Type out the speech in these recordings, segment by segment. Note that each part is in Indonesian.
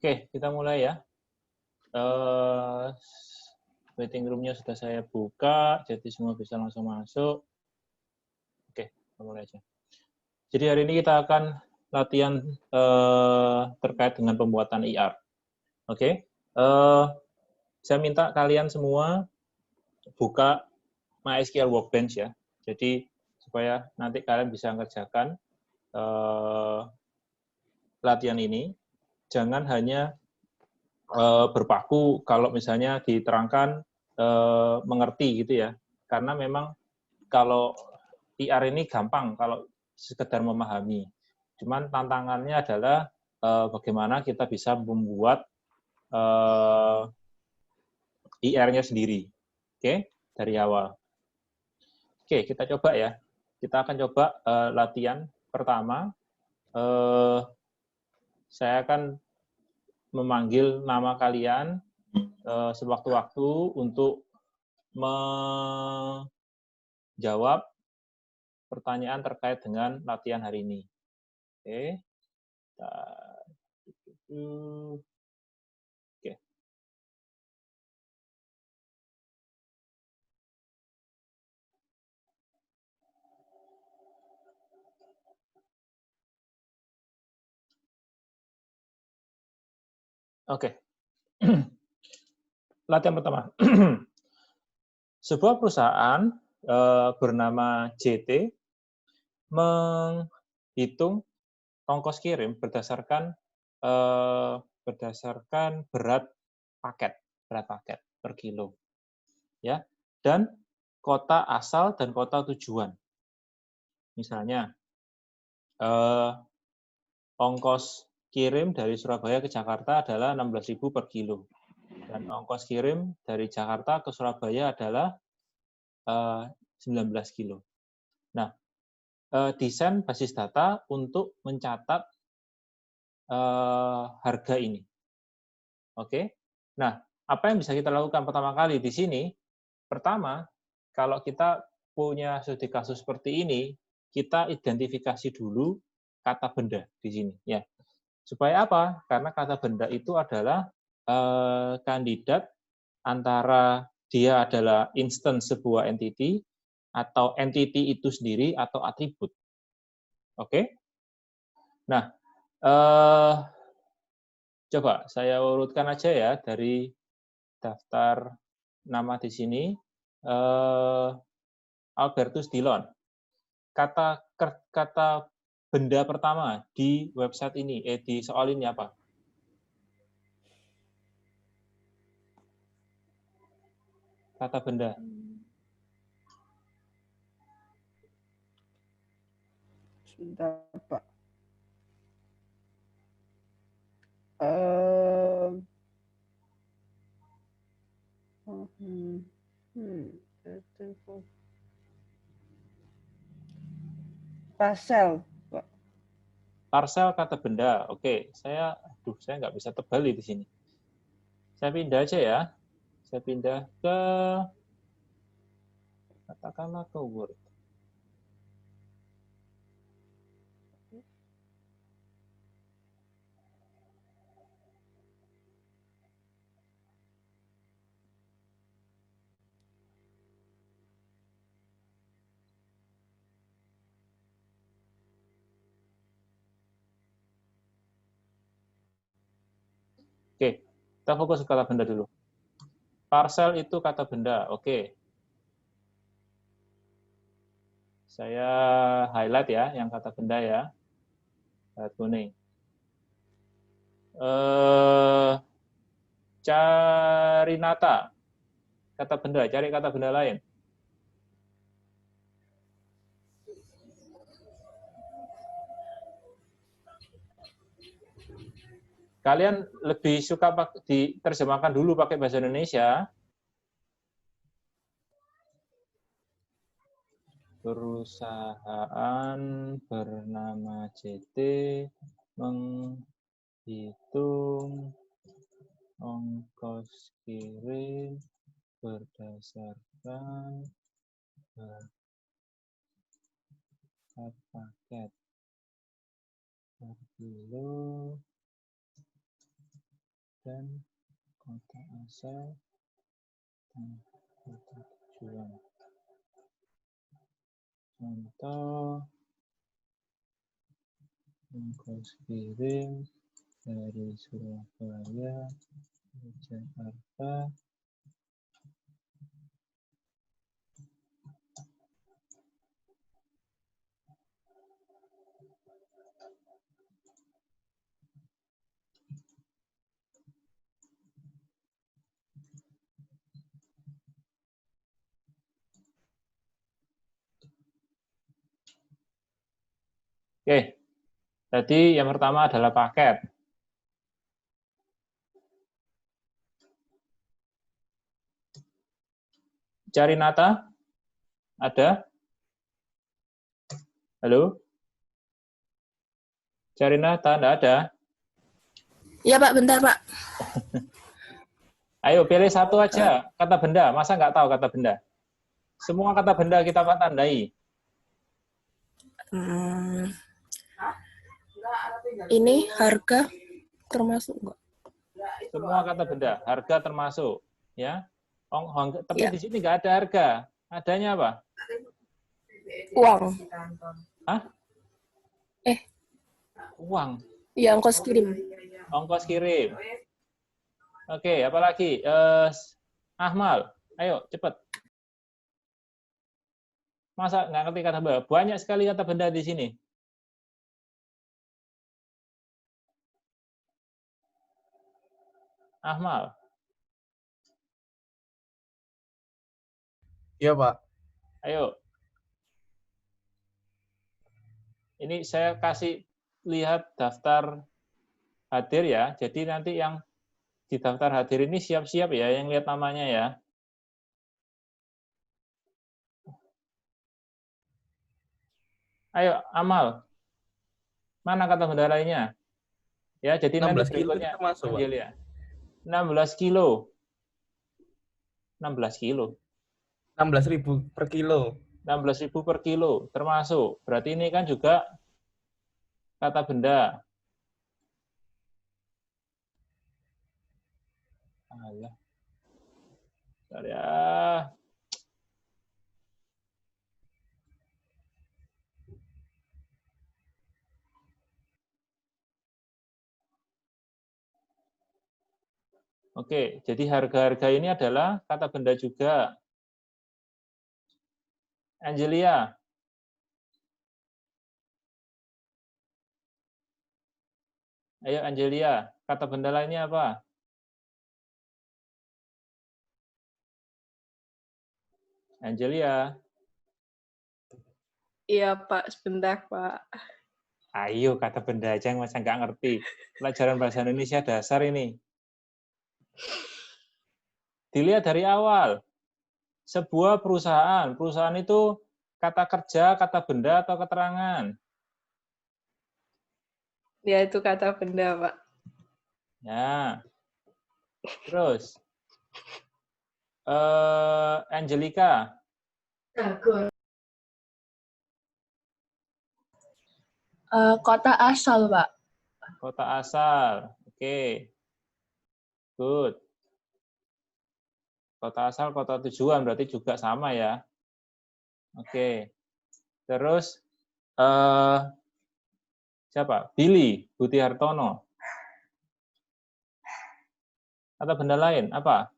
Oke, kita mulai ya. Meeting room-nya sudah saya buka, jadi semua bisa langsung masuk. Oke, kita mulai aja. Jadi hari ini kita akan latihan terkait dengan pembuatan IR. Oke, saya minta kalian semua buka MySQL Workbench ya. Jadi supaya nanti kalian bisa mengerjakan latihan ini. Jangan hanya berpaku kalau misalnya diterangkan mengerti gitu ya. Karena memang kalau IR ini gampang kalau sekedar memahami. Cuman tantangannya adalah bagaimana kita bisa membuat IR-nya sendiri. Oke, dari awal. Oke, kita coba ya. Kita akan coba latihan pertama. Saya akan memanggil nama kalian sewaktu-waktu untuk menjawab pertanyaan terkait dengan latihan hari ini. Oke. Oke. Oke. Latihan pertama. Sebuah perusahaan bernama JT menghitung ongkos kirim berdasarkan berat paket per kilo, ya, dan kota asal dan kota tujuan. Misalnya ongkos kirim dari Surabaya ke Jakarta adalah 16.000 per kilo. Dan ongkos kirim dari Jakarta ke Surabaya adalah 19 kilo. Nah, desain basis data untuk mencatat harga ini. Oke. Nah, apa yang bisa kita lakukan pertama kali di sini? Pertama, kalau kita punya studi kasus seperti ini, kita identifikasi dulu kata benda di sini, ya. Supaya apa? Karena kata benda itu adalah kandidat antara dia adalah instance sebuah entity, atau entity itu sendiri, atau atribut. Oke? Nah, coba saya urutkan aja ya dari daftar nama di sini. Albertus Dillon. Kata benda pertama di website ini, di soal ini apa? Kata benda. Sebentar, Pak. Parcel, Pak. Parcel kata benda. Oke, saya nggak bisa tebal di sini. Saya pindah aja ya. Saya pindah ke katakanlah ke Word. Oke, kita fokus ke kata benda dulu. Parcel itu kata benda. Oke. Saya highlight ya, yang kata benda ya. Highlight kuning. Cari nata. Kata benda, cari kata benda lain. Kalian lebih suka diterjemahkan dulu pakai bahasa Indonesia. Perusahaan bernama JT menghitung ongkos kirim berdasarkan berat paket per kilo dan kota asal dan kota tujuan. Contoh ongkos kirim dari Surabaya ke Jakarta Oke, jadi yang pertama adalah paket. Carinata? Ada? Halo? Carinata, enggak ada? Ya Pak, bentar Pak. Ayo, pilih satu aja, kata benda. Masa nggak tahu kata benda? Semua kata benda kita tandai. Ini harga termasuk enggak? Semua kata benda, harga termasuk. Ya, tapi Ya. di sini nggak ada harga. Adanya apa? Uang. Hah? Uang. Ya, ongkos kirim. Ongkos kirim. Oke, apalagi? Ahmal, ayo cepet. Masa nggak ngerti kata benda? Banyak sekali kata benda di sini. Ahmal. Iya, Pak. Ayo. Ini saya kasih lihat daftar hadir ya. Jadi nanti yang di daftar hadir ini siap-siap ya, yang lihat namanya ya. Ayo, Amal. Mana kata benda lainnya? Ya, jadi nanti 16 kilo berikutnya termasuk, Pak. Angelia. 16 kilo. 16 kilo. 16.000 per kilo. 16.000 per kilo termasuk. Berarti ini kan juga kata benda. Alah. Bentar ya. Oke, jadi harga-harga ini adalah kata benda juga. Angelia. Ayo Angelia, kata benda lainnya apa? Angelia. Iya Pak, sebentar Pak. Ayo kata benda aja yang masa nggak ngerti. Pelajaran bahasa Indonesia dasar ini. Dilihat dari awal. Sebuah perusahaan. Perusahaan itu kata kerja, kata benda, atau keterangan? Ya, itu kata benda Pak. Ya. Terus. Angelica. Kota asal Pak. Kota asal. Oke. Good. Kota asal, kota tujuan berarti juga sama ya. Oke. Terus siapa? Billy Budi Hartono. Atau benda lain apa?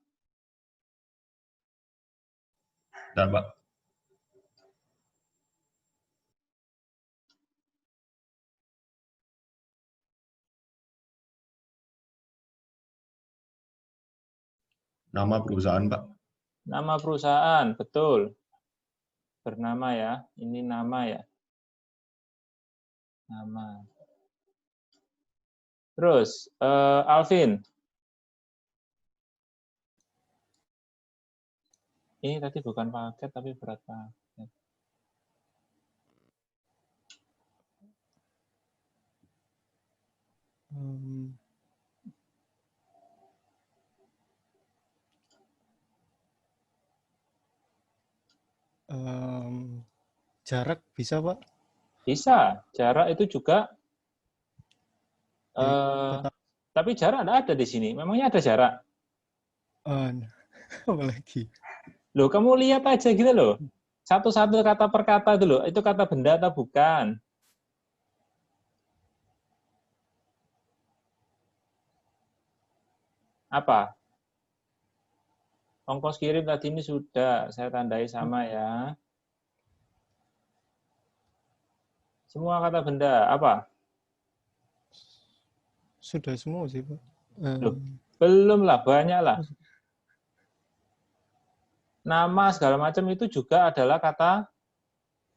Bentar, Pak. Nama perusahaan, Pak. Nama perusahaan, betul. Bernama ya. Ini nama ya. Nama. Terus Alvin. Ini tadi bukan paket tapi berat paket. Jarak bisa, Pak? Bisa. Jarak itu juga Tapi jarak nggak ada di sini. Memangnya ada jarak? Apa lagi? Loh, kamu lihat aja gitu loh. Satu-satu kata per kata itu loh. Itu kata benda atau bukan? Apa? Ongkos kirim tadi ini sudah saya tandai sama ya. Semua kata benda apa? Sudah semua sih, Pak. Loh, belum lah, banyak lah. Nama segala macam itu juga adalah kata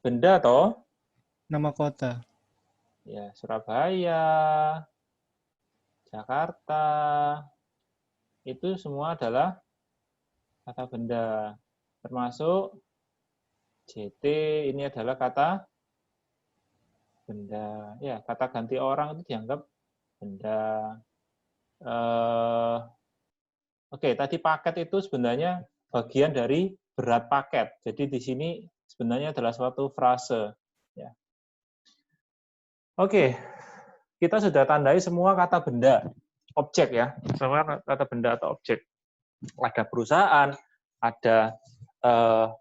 benda toh? Nama kota. Ya, Surabaya, Jakarta, itu semua adalah kata benda. Termasuk JT, ini adalah kata benda. Ya, kata ganti orang itu dianggap benda. Oke, tadi paket itu sebenarnya bagian dari berat paket. Jadi di sini sebenarnya adalah suatu frase. Ya. Oke, kita sudah tandai semua kata benda, objek ya, semua kata benda atau objek. Ada perusahaan, ada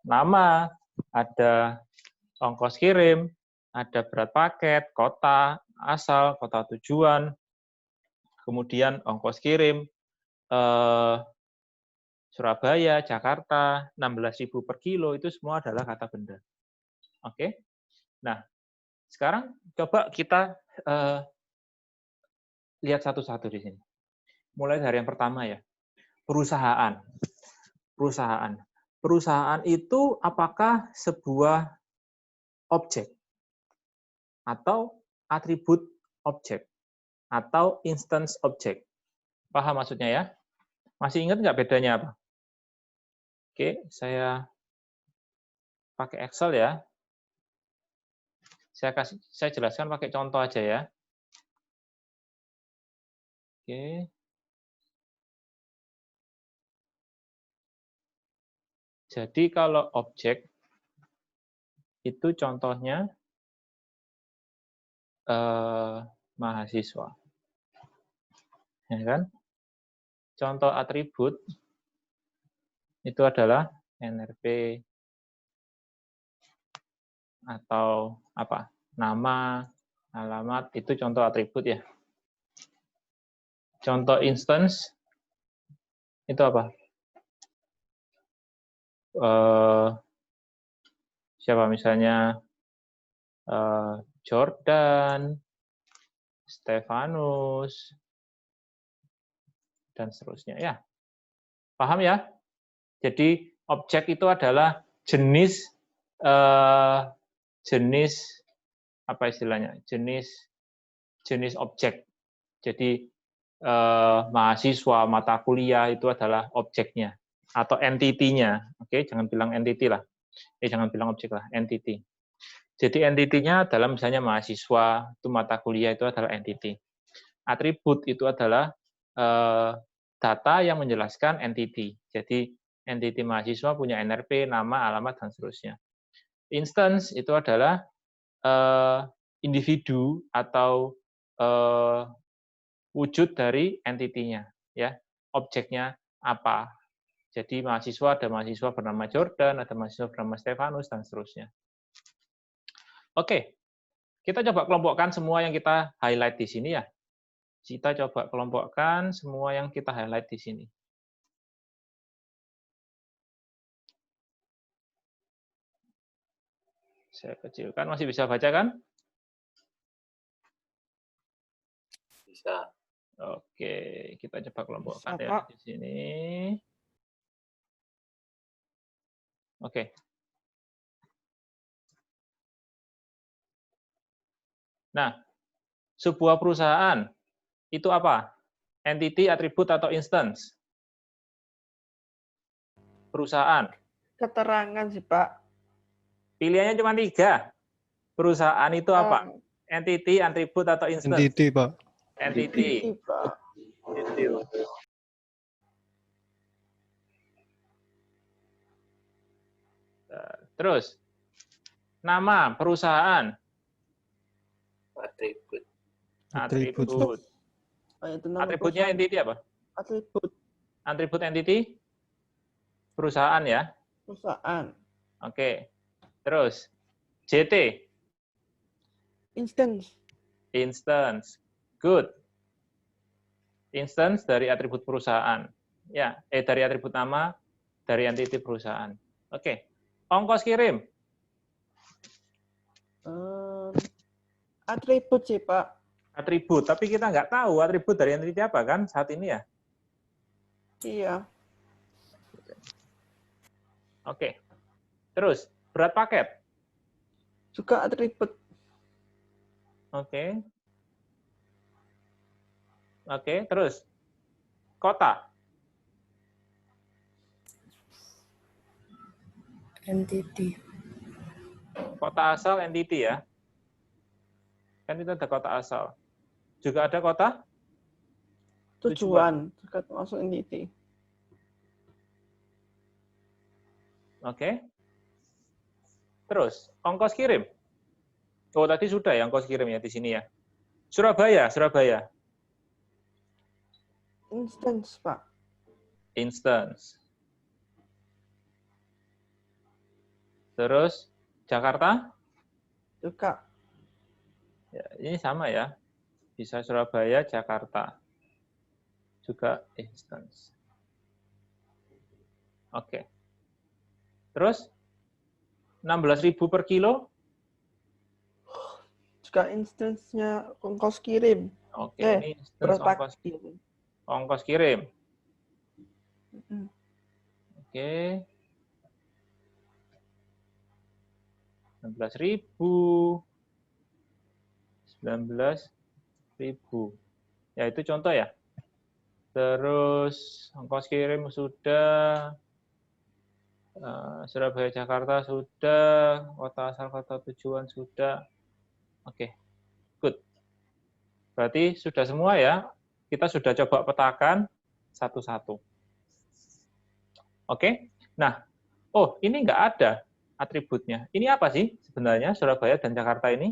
nama, ada ongkos kirim, ada berat paket, kota asal, kota tujuan, kemudian ongkos kirim, Surabaya, Jakarta, 16.000 per kilo, itu semua adalah kata benda. Oke? Nah, sekarang coba kita lihat satu-satu di sini. Mulai dari yang pertama ya, perusahaan. Perusahaan. Perusahaan itu apakah sebuah objek? Atau atribut objek? Atau instance objek? Paham maksudnya ya? Masih ingat nggak bedanya apa? Oke, saya pakai Excel ya. Saya jelaskan pakai contoh aja ya. Oke. Jadi kalau objek itu contohnya mahasiswa. Ya kan? Contoh atribut itu adalah NRP atau apa? Nama, alamat, itu contoh atribut ya. Contoh instance itu apa? Siapa misalnya Jordan, Stefanus, dan seterusnya ya. Paham ya? Jadi objek itu adalah jenis apa istilahnya? Jenis objek. Jadi mahasiswa, mata kuliah itu adalah objeknya atau entity-nya. Oke, jangan bilang entity lah. Jangan bilang objek lah, entity. Jadi entity-nya adalah misalnya mahasiswa, itu mata kuliah itu adalah entity. Atribut itu adalah data yang menjelaskan entity. Jadi entity mahasiswa punya NRP, nama, alamat, dan seterusnya. Instance itu adalah individu atau wujud dari entity-nya, ya. Objeknya apa? Jadi mahasiswa, ada mahasiswa bernama Jordan, ada mahasiswa bernama Stefanus, dan seterusnya. Oke, kita coba kelompokkan semua yang kita highlight di sini ya. Kita coba kelompokkan semua yang kita highlight di sini. Saya kecilkan, masih bisa baca kan? Bisa. Oke, kita coba kelompokkan Bisa, ya Pak. di sini. Oke. Nah, sebuah perusahaan itu apa? Entity, atribut, atau instance? Perusahaan. Keterangan sih, Pak. Pilihannya cuma 3. Perusahaan itu apa? Entity, atribut, atau instance? Entity, Pak. Entity. Pak. Terus, nama perusahaan? Atribut. Atribut. Atribut. Itu nama Atributnya perusahaan. entity apa? Atribut Atribut entity perusahaan ya. perusahaan. Oke. Terus JT, Instance. instance. Good. Instance dari atribut perusahaan. Ya, dari atribut nama dari entity perusahaan. Oke. Ongkos kirim. Atribut sih, Pak. Atribut, tapi kita nggak tahu atribut dari entity apa kan saat ini ya. Iya. Oke. Terus, berat paket. Juga atribut. Oke. Oke, terus. Kota. Entity. Kota asal entity ya. Kan itu ada kota asal. Juga ada kota Tujuan. Juga termasuk entity. Oke. Terus, ongkos kirim. Oh, tadi sudah ya ongkos kirim ya di sini ya. Surabaya, Surabaya. Instance, Pak. Instance. Terus, Jakarta. Juga. Ya, ini sama ya. Bisa Surabaya, Jakarta. Juga instance. Oke. Terus, 16.000 per kilo. Juga instance-nya ongkos kirim. Oke, Eh, ini instance berat ongkos, paket. ongkos kirim. Mm. Oke. 16.000. 19.000. Ya, itu contoh ya. Terus, ongkos kirim sudah. Surabaya, Jakarta sudah. Kota asal, kota tujuan sudah. Oke, good. Berarti sudah semua ya. Kita sudah coba petakan satu-satu. Oke. Nah, oh ini nggak ada atributnya. Ini apa sih sebenarnya Surabaya dan Jakarta ini?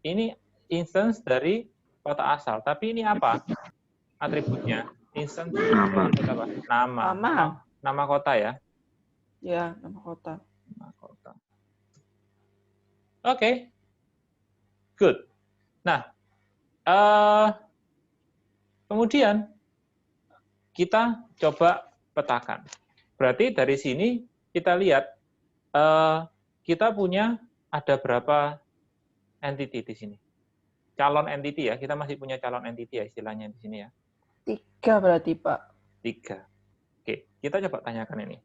Ini instance dari kota asal. Tapi ini apa atributnya? Instance Nama. apa? Nama. Nama kota ya. Ya, nama kota. Nama kota. Oke. Good. Nah, kemudian kita coba petakan. Berarti dari sini kita lihat kita punya ada berapa entity di sini. Calon entity ya, kita masih punya calon entity ya istilahnya di sini ya. 3 berarti, Pak. 3. Oke, kita coba tanyakan ini.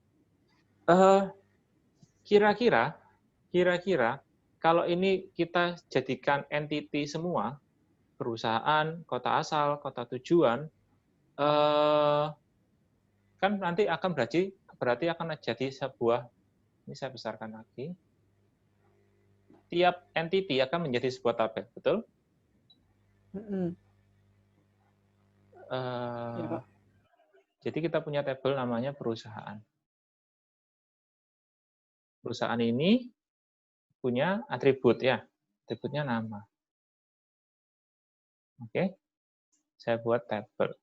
Kira-kira kalau ini kita jadikan entity semua, perusahaan, kota asal, kota tujuan, kan nanti akan berarti akan jadi sebuah, ini saya besarkan lagi, tiap entity akan menjadi sebuah tabel, betul? Ya, Pak. Jadi kita punya tabel namanya perusahaan. Perusahaan ini punya atribut ya, atributnya nama. Oke, saya buat tabel.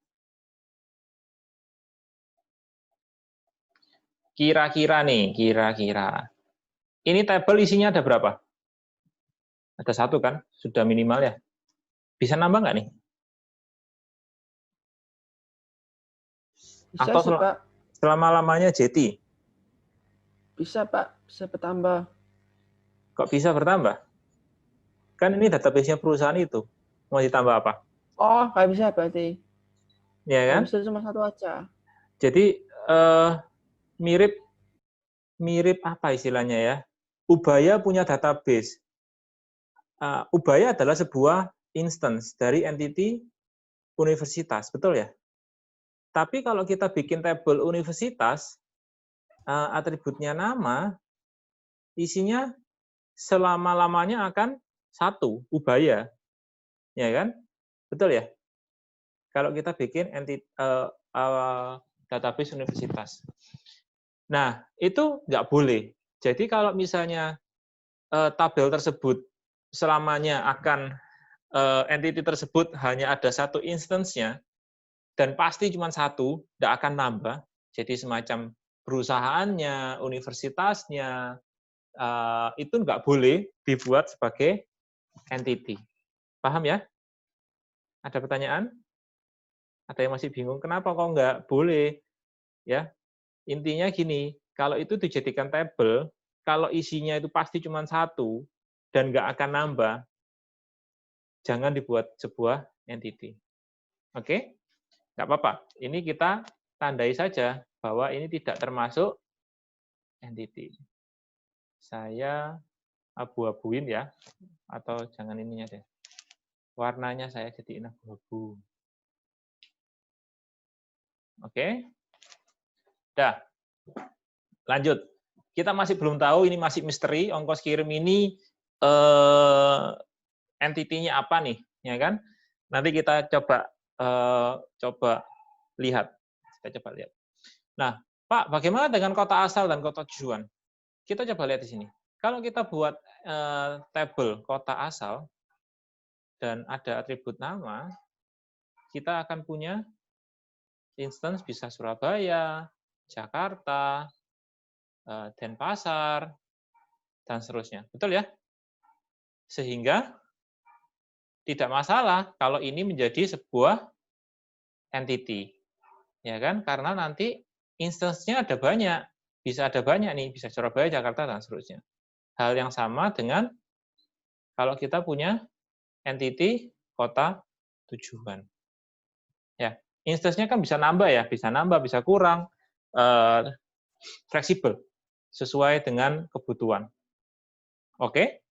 Kira-kira nih, kira-kira. Ini tabel isinya ada berapa? Ada 1 kan, sudah minimal ya. Bisa nambah nggak nih? Bisa Atau sih, Pak. selama-lamanya JT? Bisa, Pak. Bisa bertambah. Kok bisa bertambah? Kan ini database-nya perusahaan itu. Mau ditambah apa? Oh, nggak bisa berarti. Ya kan? Bisa cuma 1 aja. Jadi mirip apa istilahnya ya? Ubaya punya database. Ubaya adalah sebuah instance dari entity universitas, betul ya? Tapi kalau kita bikin tabel universitas, atributnya nama, isinya selama-lamanya akan 1, ubaya. Ya kan? Betul ya? Kalau kita bikin database universitas. Nah, itu nggak boleh. Jadi kalau misalnya tabel tersebut selamanya akan entity tersebut hanya ada satu instance-nya, dan pasti cuma satu, tidak akan nambah. Jadi semacam perusahaannya, universitasnya, itu nggak boleh dibuat sebagai entity. Paham ya? Ada pertanyaan? Ada yang masih bingung, kenapa kok nggak boleh? Ya, intinya gini, kalau itu dijadikan tabel, kalau isinya itu pasti cuma satu, dan nggak akan nambah, jangan dibuat sebuah entity. Oke? Nggak apa-apa. Ini kita tandai saja bahwa ini tidak termasuk entity. Saya abu-abuin ya, atau jangan ininya deh. Warnanya saya jadiin abu-abu. Oke? Dah. Lanjut. Kita masih belum tahu, ini masih misteri, ongkos kirim ini entity-nya apa nih, ya kan? Nanti kita coba lihat. Kita coba lihat. Nah, Pak, bagaimana dengan kota asal dan kota tujuan? Kita coba lihat di sini. Kalau kita buat tabel kota asal dan ada atribut nama, kita akan punya instance bisa Surabaya, Jakarta, Denpasar, dan seterusnya. Betul ya? Sehingga tidak masalah kalau ini menjadi sebuah entity. Ya kan? Karena nanti instance-nya ada banyak. Bisa ada banyak nih, bisa Surabaya, Jakarta, dan seterusnya. Hal yang sama dengan kalau kita punya entity kota tujuan. Ya, instance-nya kan bisa nambah ya, bisa nambah, bisa kurang, fleksibel, sesuai dengan kebutuhan. Oke?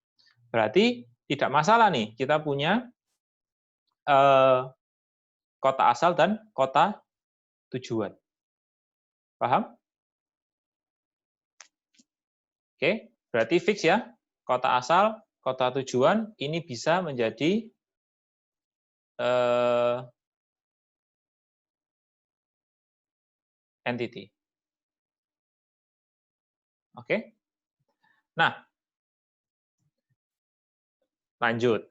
Berarti tidak masalah nih, kita punya kota asal dan kota tujuan. Paham? Oke, berarti fix ya, kota asal, kota tujuan, ini bisa menjadi entity. Oke? Nah, lanjut.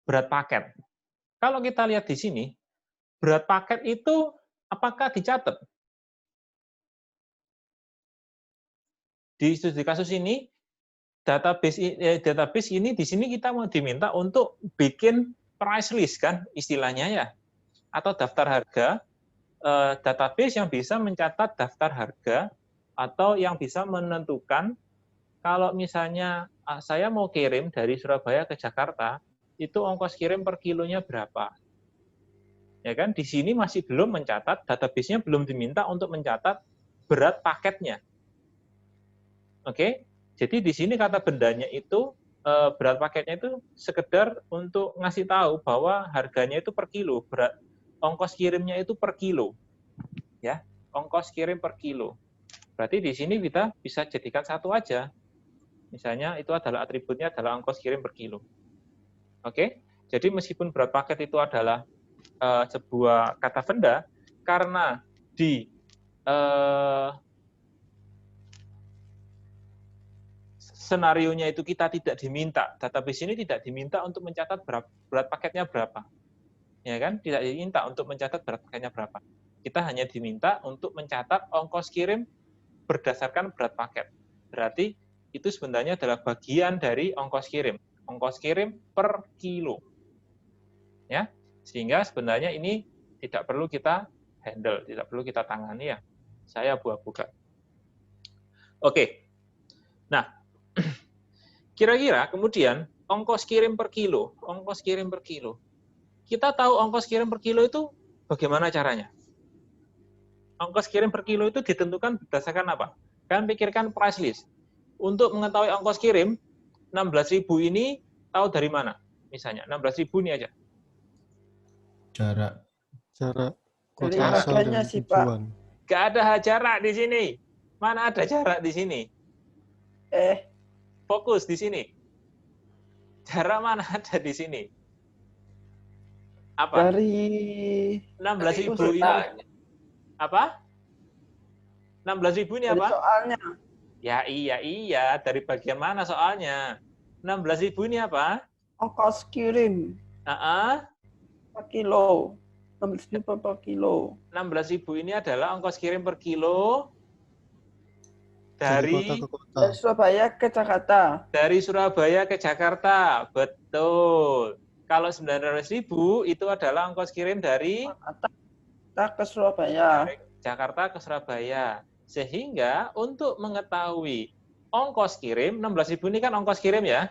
Berat paket. Kalau kita lihat di sini, berat paket itu apakah dicatat? Di studi kasus ini, database ini di sini kita mau diminta untuk bikin price list kan istilahnya ya, atau daftar harga, database yang bisa mencatat daftar harga atau yang bisa menentukan kalau misalnya saya mau kirim dari Surabaya ke Jakarta, itu ongkos kirim per kilonya berapa. Ya kan? Di sini masih belum mencatat, database-nya belum diminta untuk mencatat berat paketnya. Oke? Jadi di sini kata bendanya itu, berat paketnya itu sekedar untuk ngasih tahu bahwa harganya itu per kilo, berat ongkos kirimnya itu per kilo. Ya, ongkos kirim per kilo. Berarti di sini kita bisa jadikan satu aja. Misalnya itu adalah atributnya adalah ongkos kirim per kilo. Oke? Jadi meskipun berat paket itu adalah sebuah kata benda, karena di senarionya itu kita tidak diminta, database ini tidak diminta untuk mencatat berat paketnya berapa. Ya kan? Tidak diminta untuk mencatat berat paketnya berapa. Kita hanya diminta untuk mencatat ongkos kirim berdasarkan berat paket. Berarti itu sebenarnya adalah bagian dari ongkos kirim. Ongkos kirim per kilo. Ya, sehingga sebenarnya ini tidak perlu kita handle, tidak perlu kita tangani ya. Saya abu-abukan. Oke. Nah, kira-kira kemudian ongkos kirim per kilo, Kita tahu ongkos kirim per kilo itu bagaimana caranya? Ongkos kirim per kilo itu ditentukan berdasarkan apa? Kalian pikirkan price list. Untuk mengetahui ongkos kirim, 16.000 ini tahu dari mana? Misalnya, 16.000 ini aja. Jarak Dari kota asal harganya dan sih, Pak. tujuan. Nggak ada jarak di sini. Mana ada jarak di sini? Fokus di sini. Jarak mana ada di sini? Apa? Dari 16.000 ini apa? 16.000 ini apa? soalnya. Ya iya, dari bagian mana soalnya? 16.000 ini apa? Ongkos kirim Nah, per kilo. 16.000 per kilo. 16.000 ini adalah ongkos kirim per kilo Dari kota dari ke kota. Dari Surabaya ke Jakarta. Surabaya ke Jakarta. Betul. Kalau 900.000 itu adalah ongkos kirim dari Jakarta ke Surabaya. Jakarta ke Surabaya. Sehingga untuk mengetahui ongkos kirim, 16.000 ini kan ongkos kirim ya.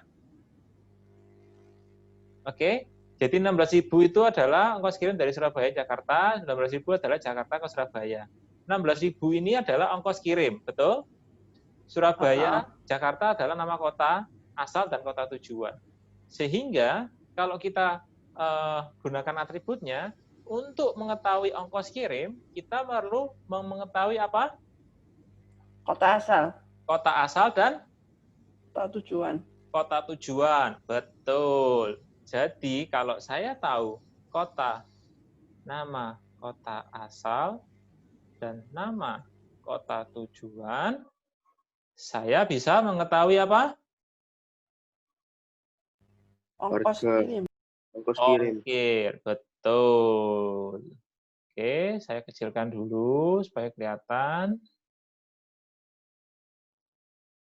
Oke. Jadi 16.000 itu adalah ongkos kirim dari Surabaya Jakarta, 19.000 adalah Jakarta ke Surabaya. 16.000 ini adalah ongkos kirim, betul? Surabaya, Jakarta adalah nama kota asal dan kota tujuan. Sehingga kalau kita gunakan atributnya, untuk mengetahui ongkos kirim, kita perlu mengetahui apa? Kota asal. Kota asal dan Kota tujuan. kota tujuan. Betul. Jadi kalau saya tahu kota, nama kota asal, dan nama kota tujuan, saya bisa mengetahui apa? Ongkos kirim. Ongkos kirim. Ongkir, betul. Oke, saya kecilkan dulu supaya kelihatan.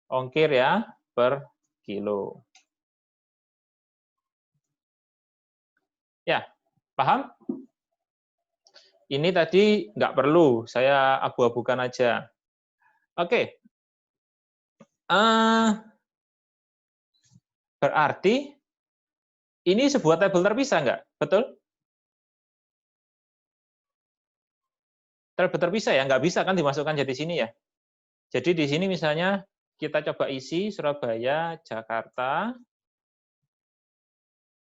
Ongkir ya, per kilo. Ya, paham? Ini tadi nggak perlu, saya abu-abukan aja. Oke. Berarti ini sebuah tabel terpisah nggak? Betul? Tabel terpisah ya? Nggak bisa kan dimasukkan jadi sini ya? Jadi di sini misalnya kita coba isi Surabaya, Jakarta,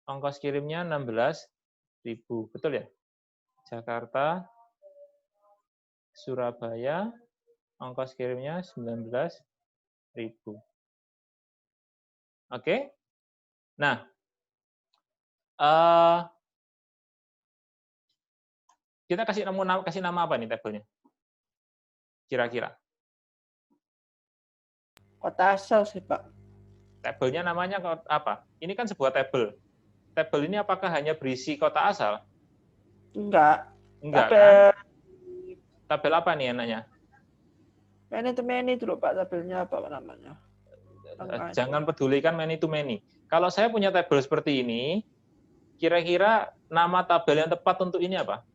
ongkos kirimnya 16.000, betul ya? Jakarta, Surabaya, ongkos kirimnya 19.000. Oke? Nah, kita kasih nama apa nih tabelnya? Kira-kira. Kota asal sih, Pak. Tabelnya namanya apa? Ini kan sebuah tabel. Tabel ini apakah hanya berisi kota asal? Enggak. Enggak, Tabel kan? Tabel apa nih enaknya? many to many itu loh, Pak. Tabelnya apa namanya? Jangan pedulikan many to many. Kalau saya punya tabel seperti ini, kira-kira nama tabel yang tepat untuk ini apa?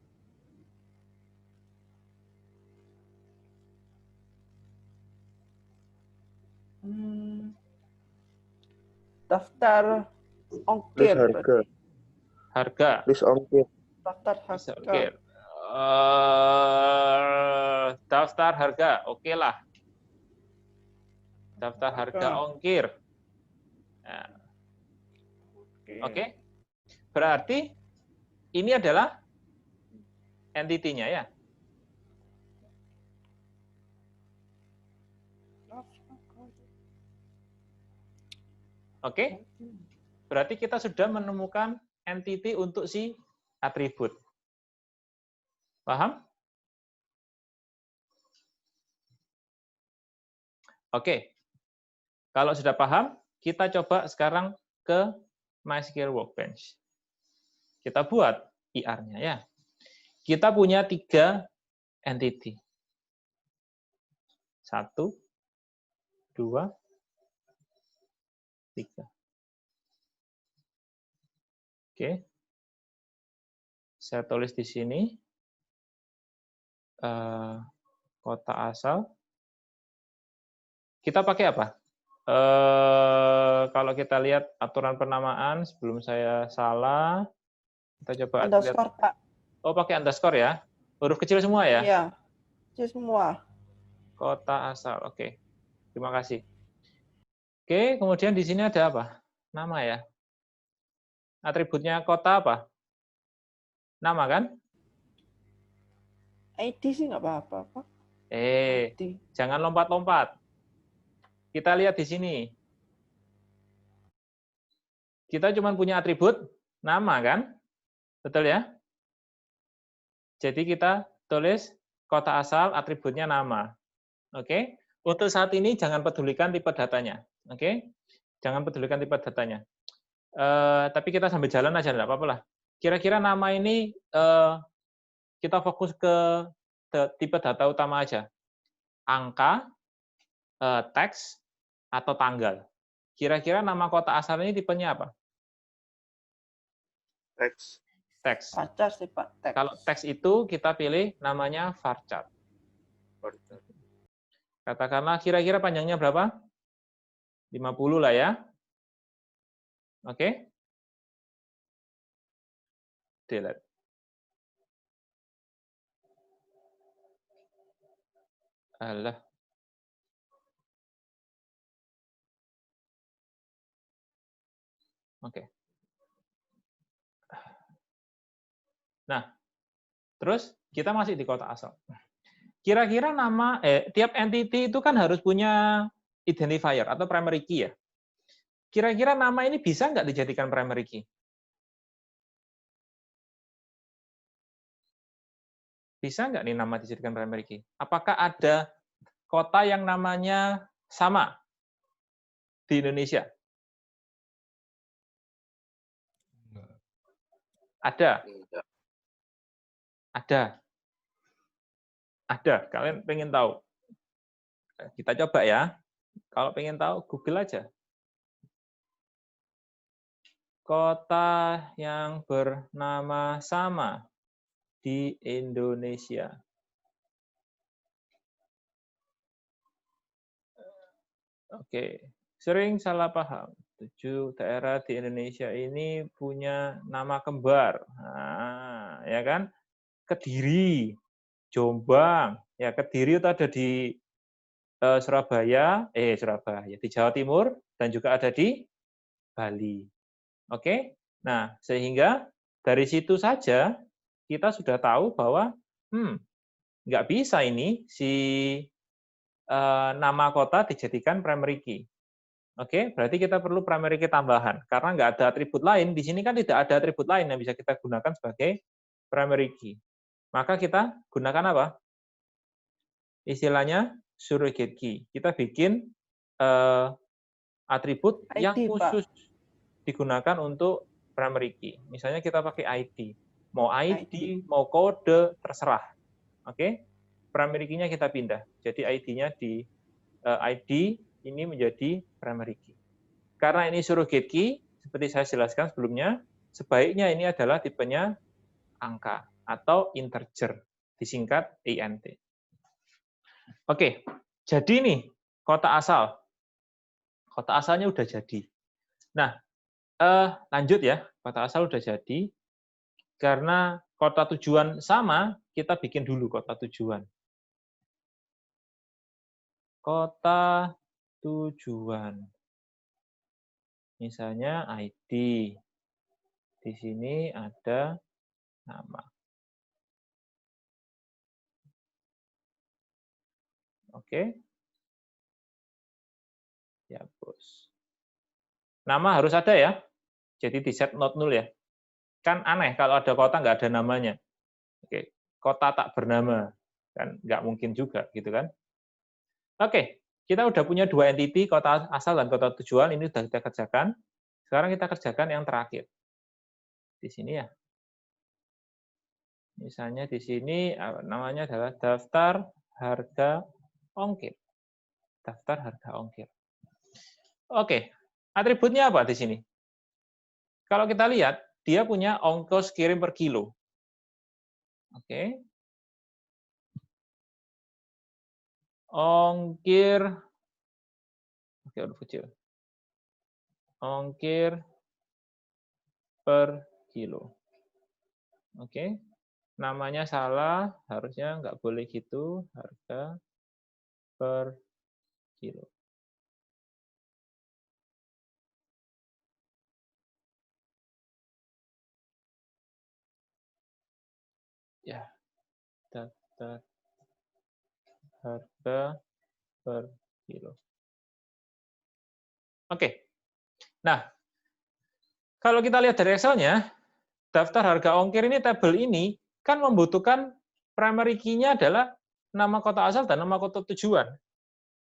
Daftar ongkir. Harga. Harga. List ongkir. Daftar harga. Oke. Daftar harga, oke lah. Daftar harga ongkir. Nah. Oke. Berarti ini adalah entity-nya ya. Oke. Berarti kita sudah menemukan entity untuk si atribut. Paham? Oke. Kalau sudah paham, kita coba sekarang ke MySQL Workbench. Kita buat IR-nya ya. Kita punya 3 entity. 1, 2, 3. Oke. Saya tulis di sini kota asal. Kita pakai apa? Kalau kita lihat aturan penamaan, sebelum saya salah, kita coba underscore, lihat. Pak. Oh, pakai underscore ya? Huruf kecil semua ya? Iya, kecil semua. Kota asal, oke. Terima kasih. Oke, kemudian di sini ada apa? Nama ya. Atributnya kota apa? Nama kan? ID sih nggak apa-apa, Pak. ID. Jangan lompat-lompat. Kita lihat di sini. Kita cuma punya atribut nama kan? Betul ya? Jadi kita tulis kota asal, atributnya nama. Oke? Untuk saat ini jangan pedulikan tipe datanya. Oke? Jangan pedulikan tipe datanya. Tapi kita sambil jalan aja, enggak apa-apa lah. Kira-kira nama ini kita fokus ke tipe data utama aja. Angka, teks, atau tanggal. Kira-kira nama kota asal ini tipenya apa? Teks. Teks. Varchar sih Pak. Teks. Kalau teks itu kita pilih namanya varchar. Katakanlah kira-kira panjangnya berapa? 50 lah ya. Oke. Delete. Alah. Oke. Nah, terus kita masih di kota asal. Kira-kira nama tiap entity itu kan harus punya identifier atau primary key ya. Kira-kira nama ini bisa nggak dijadikan primary key? Bisa nggak nih nama dijadikan primary key? Apakah ada kota yang namanya sama di Indonesia? Ada. Enggak. Ada. Kalian pengen tahu? Kita coba ya. Kalau pengen tahu, Google aja. Kota yang bernama sama di Indonesia. Oke, sering salah paham. 7 daerah di Indonesia ini punya nama kembar. Nah, ya kan? Kediri, Jombang. Ya, Kediri itu ada di Surabaya, di Jawa Timur, dan juga ada di Bali. Oke? Nah, sehingga dari situ saja kita sudah tahu bahwa nggak bisa ini si nama kota dijadikan primary key. Oke, berarti kita perlu primary key tambahan. Karena nggak ada atribut lain, di sini kan tidak ada atribut lain yang bisa kita gunakan sebagai primary key. Maka kita gunakan apa? Istilahnya surrogate key. Kita bikin atribut ID, yang khusus digunakan untuk primary key. Misalnya kita pakai ID. Mau ID, mau kode, terserah. Oke? Primary key-nya kita pindah. Jadi ID-nya di ID ini menjadi primary key. Karena ini surrogate key, seperti saya jelaskan sebelumnya, sebaiknya ini adalah tipenya angka atau integer, disingkat int. Oke, jadi nih kota asal. Kota asalnya udah jadi. Nah, lanjut ya, kota asal udah jadi. Karena kota tujuan sama, kita bikin dulu kota tujuan. Kota tujuan. Misalnya ID. Di sini ada nama. Oke. Ya, bos. Nama harus ada ya. Jadi di set not null ya. Kan aneh kalau ada kota nggak ada namanya. Oke. Kota tak bernama. Kan nggak mungkin juga gitu kan. Oke. Kita udah punya 2 entity, kota asal dan kota tujuan. Ini sudah kita kerjakan. Sekarang kita kerjakan yang terakhir. Di sini ya. Misalnya di sini namanya adalah daftar harga ongkir. Daftar harga ongkir. Oke, atributnya apa di sini? Kalau kita lihat, dia punya ongkos kirim per kilo. Oke. Ongkir, oke, huruf kecil. Ongkir per kilo. Oke. Namanya salah, harusnya nggak boleh gitu, harga per kilo. Ya, daftar harga per kilo. Oke. Nah, kalau kita lihat dari Excel-nya, daftar harga ongkir ini, tabel ini, kan membutuhkan primary key-nya adalah nama kota asal dan nama kota tujuan.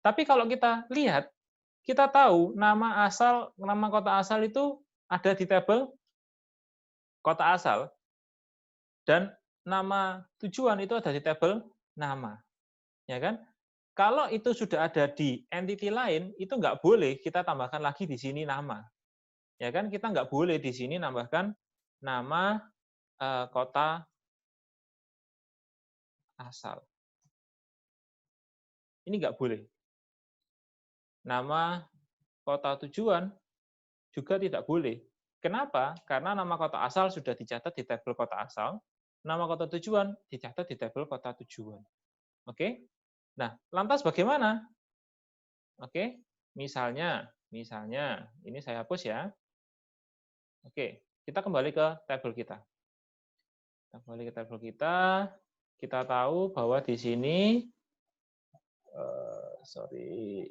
Tapi kalau kita lihat, kita tahu nama kota asal itu ada di tabel kota asal, dan nama tujuan itu ada di tabel nama. Ya kan? Kalau itu sudah ada di entity lain, itu nggak boleh kita tambahkan lagi di sini nama. Ya kan? Kita nggak boleh di sini nambahkan nama kota asal. Ini nggak boleh. Nama kota tujuan juga tidak boleh. Kenapa? Karena nama kota asal sudah dicatat di tabel kota asal, nama kota tujuan dicatat di tabel kota tujuan. Oke? Nah, lantas bagaimana? Oke, misalnya, ini saya hapus ya. Oke, kita kembali ke tabel kita. Kita kembali ke tabel kita. Kita tahu bahwa di sini,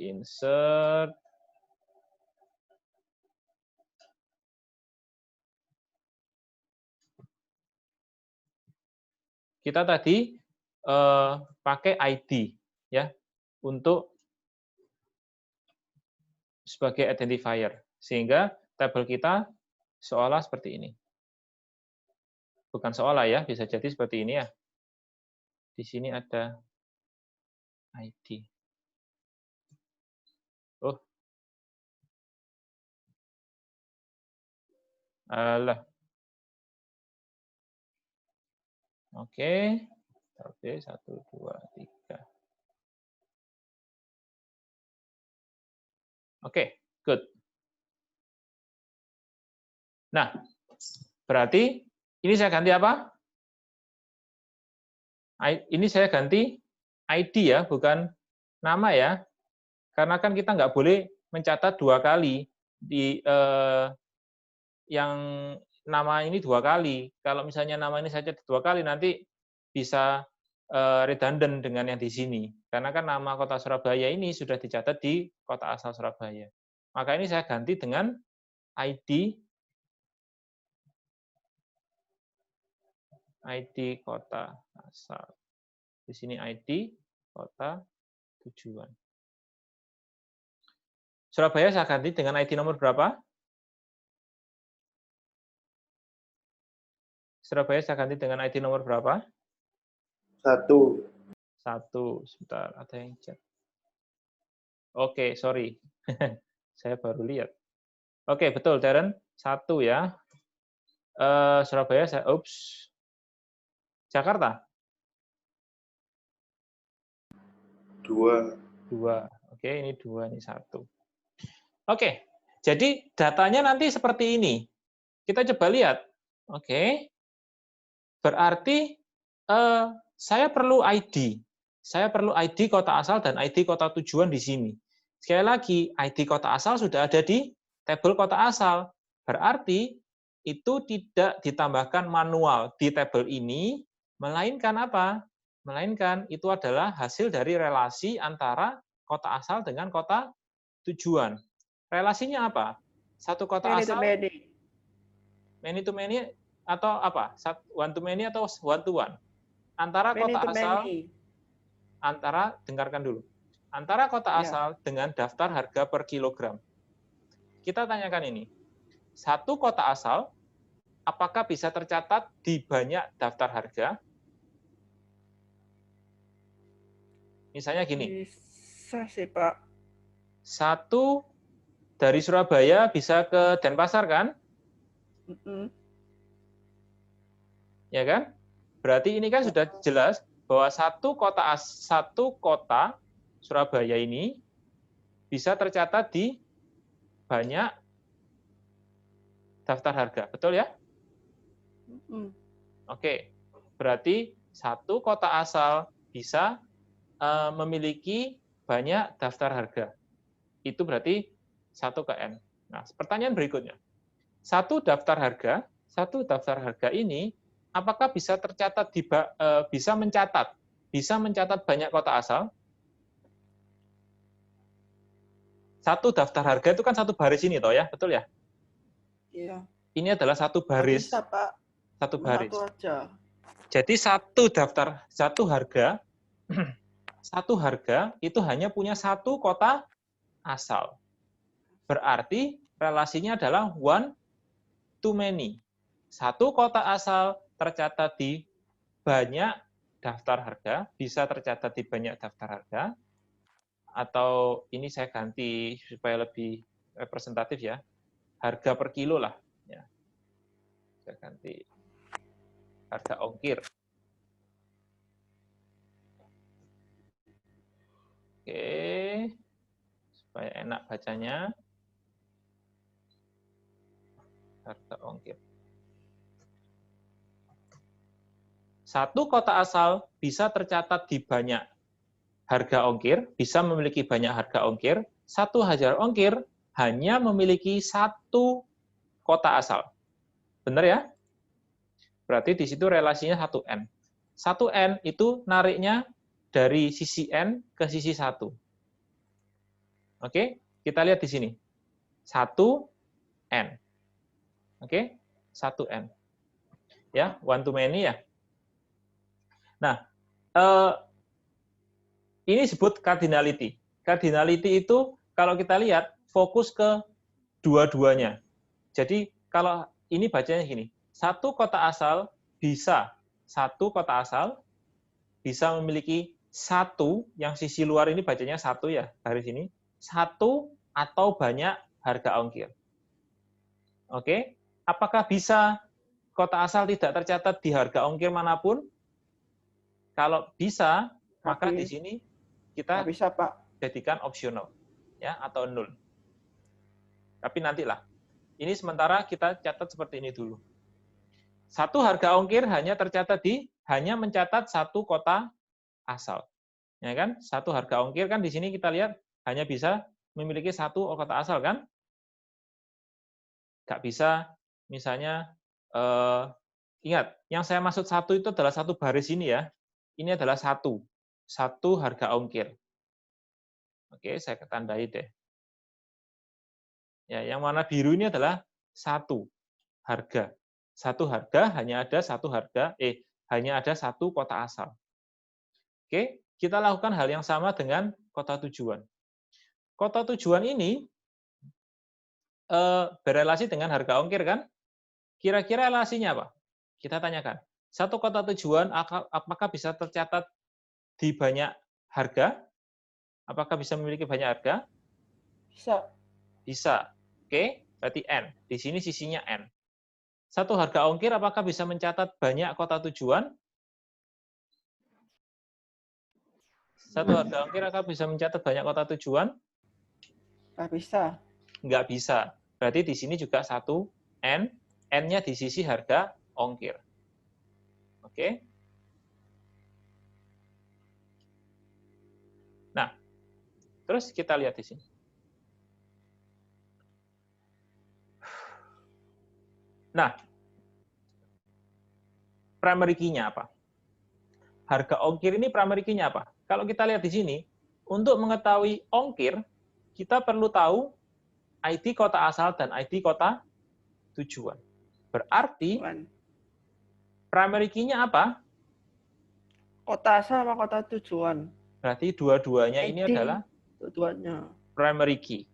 insert. Kita tadi pakai ID ya untuk sebagai identifier, sehingga tabel kita seolah seperti ini. Bukan seolah ya, bisa jadi seperti ini ya. Di sini ada ID. Oh. Alah. Oke. Oke, 1, 2, 3. Oke, good. Nah, berarti ini saya ganti apa? Ini saya ganti ID ya, bukan nama ya. Karena kan kita nggak boleh mencatat 2 kali di yang nama ini 2 kali. Kalau misalnya nama ini saya catat 2 kali, nanti bisa redundant dengan yang di sini. Karena kan nama kota Surabaya ini sudah dicatat di kota asal Surabaya. Maka ini saya ganti dengan ID kota asal. Di sini ID kota tujuan. Surabaya saya ganti dengan ID nomor berapa? Surabaya saya ganti dengan ID nomor berapa? 1. 1. Sebentar, ada yang chat. Oke, sorry. Saya baru lihat. Oke, betul, Darren. 1 ya. Surabaya, Jakarta? 2. Oke, ini 2, ini 1. Oke, jadi datanya nanti seperti ini. Kita coba lihat. Oke. Berarti saya perlu ID. Saya perlu ID kota asal dan ID kota tujuan di sini. Sekali lagi, ID kota asal sudah ada di tabel kota asal. Berarti itu tidak ditambahkan manual di tabel ini, melainkan apa? Melainkan itu adalah hasil dari relasi antara kota asal dengan kota tujuan. Relasinya apa? Satu kota Many to asal, many. many to many, atau apa? One to many atau one to one? Antara Many kota to asal, many. dengarkan dulu. Antara kota Ya. asal dengan daftar harga per kilogram. Kita tanyakan ini. Satu kota asal, apakah bisa tercatat di banyak daftar harga? Misalnya gini. Bisa sih, Pak. 1 dari Surabaya bisa ke Denpasar kan? Ya kan? Berarti ini kan sudah jelas bahwa satu kota Surabaya ini bisa tercatat di banyak daftar harga. Betul ya? Oke. Berarti satu kota asal bisa memiliki banyak daftar harga. Itu berarti 1 ke N. Nah, pertanyaan berikutnya. Satu daftar harga ini apakah bisa tercatat bisa mencatat banyak kota asal? Satu daftar harga itu kan 1 baris ini toh ya, betul ya? Iya. Ini adalah 1 baris. Bisa, Pak. 1 baris. Satu aja. Jadi satu harga itu hanya punya 1 kota asal. Berarti relasinya adalah 1 too many. Satu kota asal tercatat di banyak daftar harga, bisa tercatat di banyak daftar harga, atau ini saya ganti supaya lebih representatif ya, harga per kilo lah. Ya. Saya ganti harga ongkir. Oke, supaya enak bacanya. Harga ongkir. Satu kota asal bisa tercatat di banyak harga ongkir, bisa memiliki banyak harga ongkir. Satu hajar ongkir hanya memiliki satu kota asal. Benar ya? Berarti di situ relasinya 1N. 1N itu nariknya dari sisi N ke sisi 1. Oke, kita lihat di sini. 1N. Oke, 1N. Ya, one to many ya. Nah, ini disebut cardinality. Cardinality itu kalau kita lihat fokus ke dua-duanya. Jadi kalau ini bacanya gini, satu kota asal bisa memiliki satu, yang sisi luar ini bacanya satu ya, garis ini, satu atau banyak harga ongkir. Oke, apakah bisa kota asal tidak tercatat di harga ongkir manapun? Kalau bisa, maka di sini kita bisa, Pak. jadikan opsional ya, atau nol. Tapi nantilah. Ini sementara kita catat seperti ini dulu. Satu harga ongkir hanya mencatat satu kota asal. Ya kan? Satu harga ongkir kan di sini kita lihat hanya bisa memiliki satu kota asal kan? Nggak bisa misalnya ingat, yang saya maksud satu itu adalah satu baris ini ya. Ini adalah satu harga ongkir. Oke, saya tandai deh. Ya, yang warna biru ini adalah satu harga. Satu harga hanya ada satu kota asal. Oke, kita lakukan hal yang sama dengan kota tujuan. Kota tujuan ini berelasi dengan harga ongkir kan? Kira-kira relasinya apa? Kita tanyakan. Satu kota tujuan apakah bisa tercatat di banyak harga? Apakah bisa memiliki banyak harga? Bisa. Bisa. Oke, berarti N. Di sini sisinya N. Satu harga ongkir apakah bisa mencatat banyak kota tujuan? Satu harga ongkir apakah bisa mencatat banyak kota tujuan? Nggak bisa. Nggak bisa. Berarti di sini juga satu N. N-nya di sisi harga ongkir. Oke. Nah, terus kita lihat di sini. Nah, primary key-nya apa? Harga ongkir ini primary key-nya apa? Kalau kita lihat di sini, untuk mengetahui ongkir, kita perlu tahu ID kota asal dan ID kota tujuan. Berarti, primary key-nya apa? Kota asal sama kota tujuan. Berarti dua-duanya ini ID adalah tujuannya. primary key.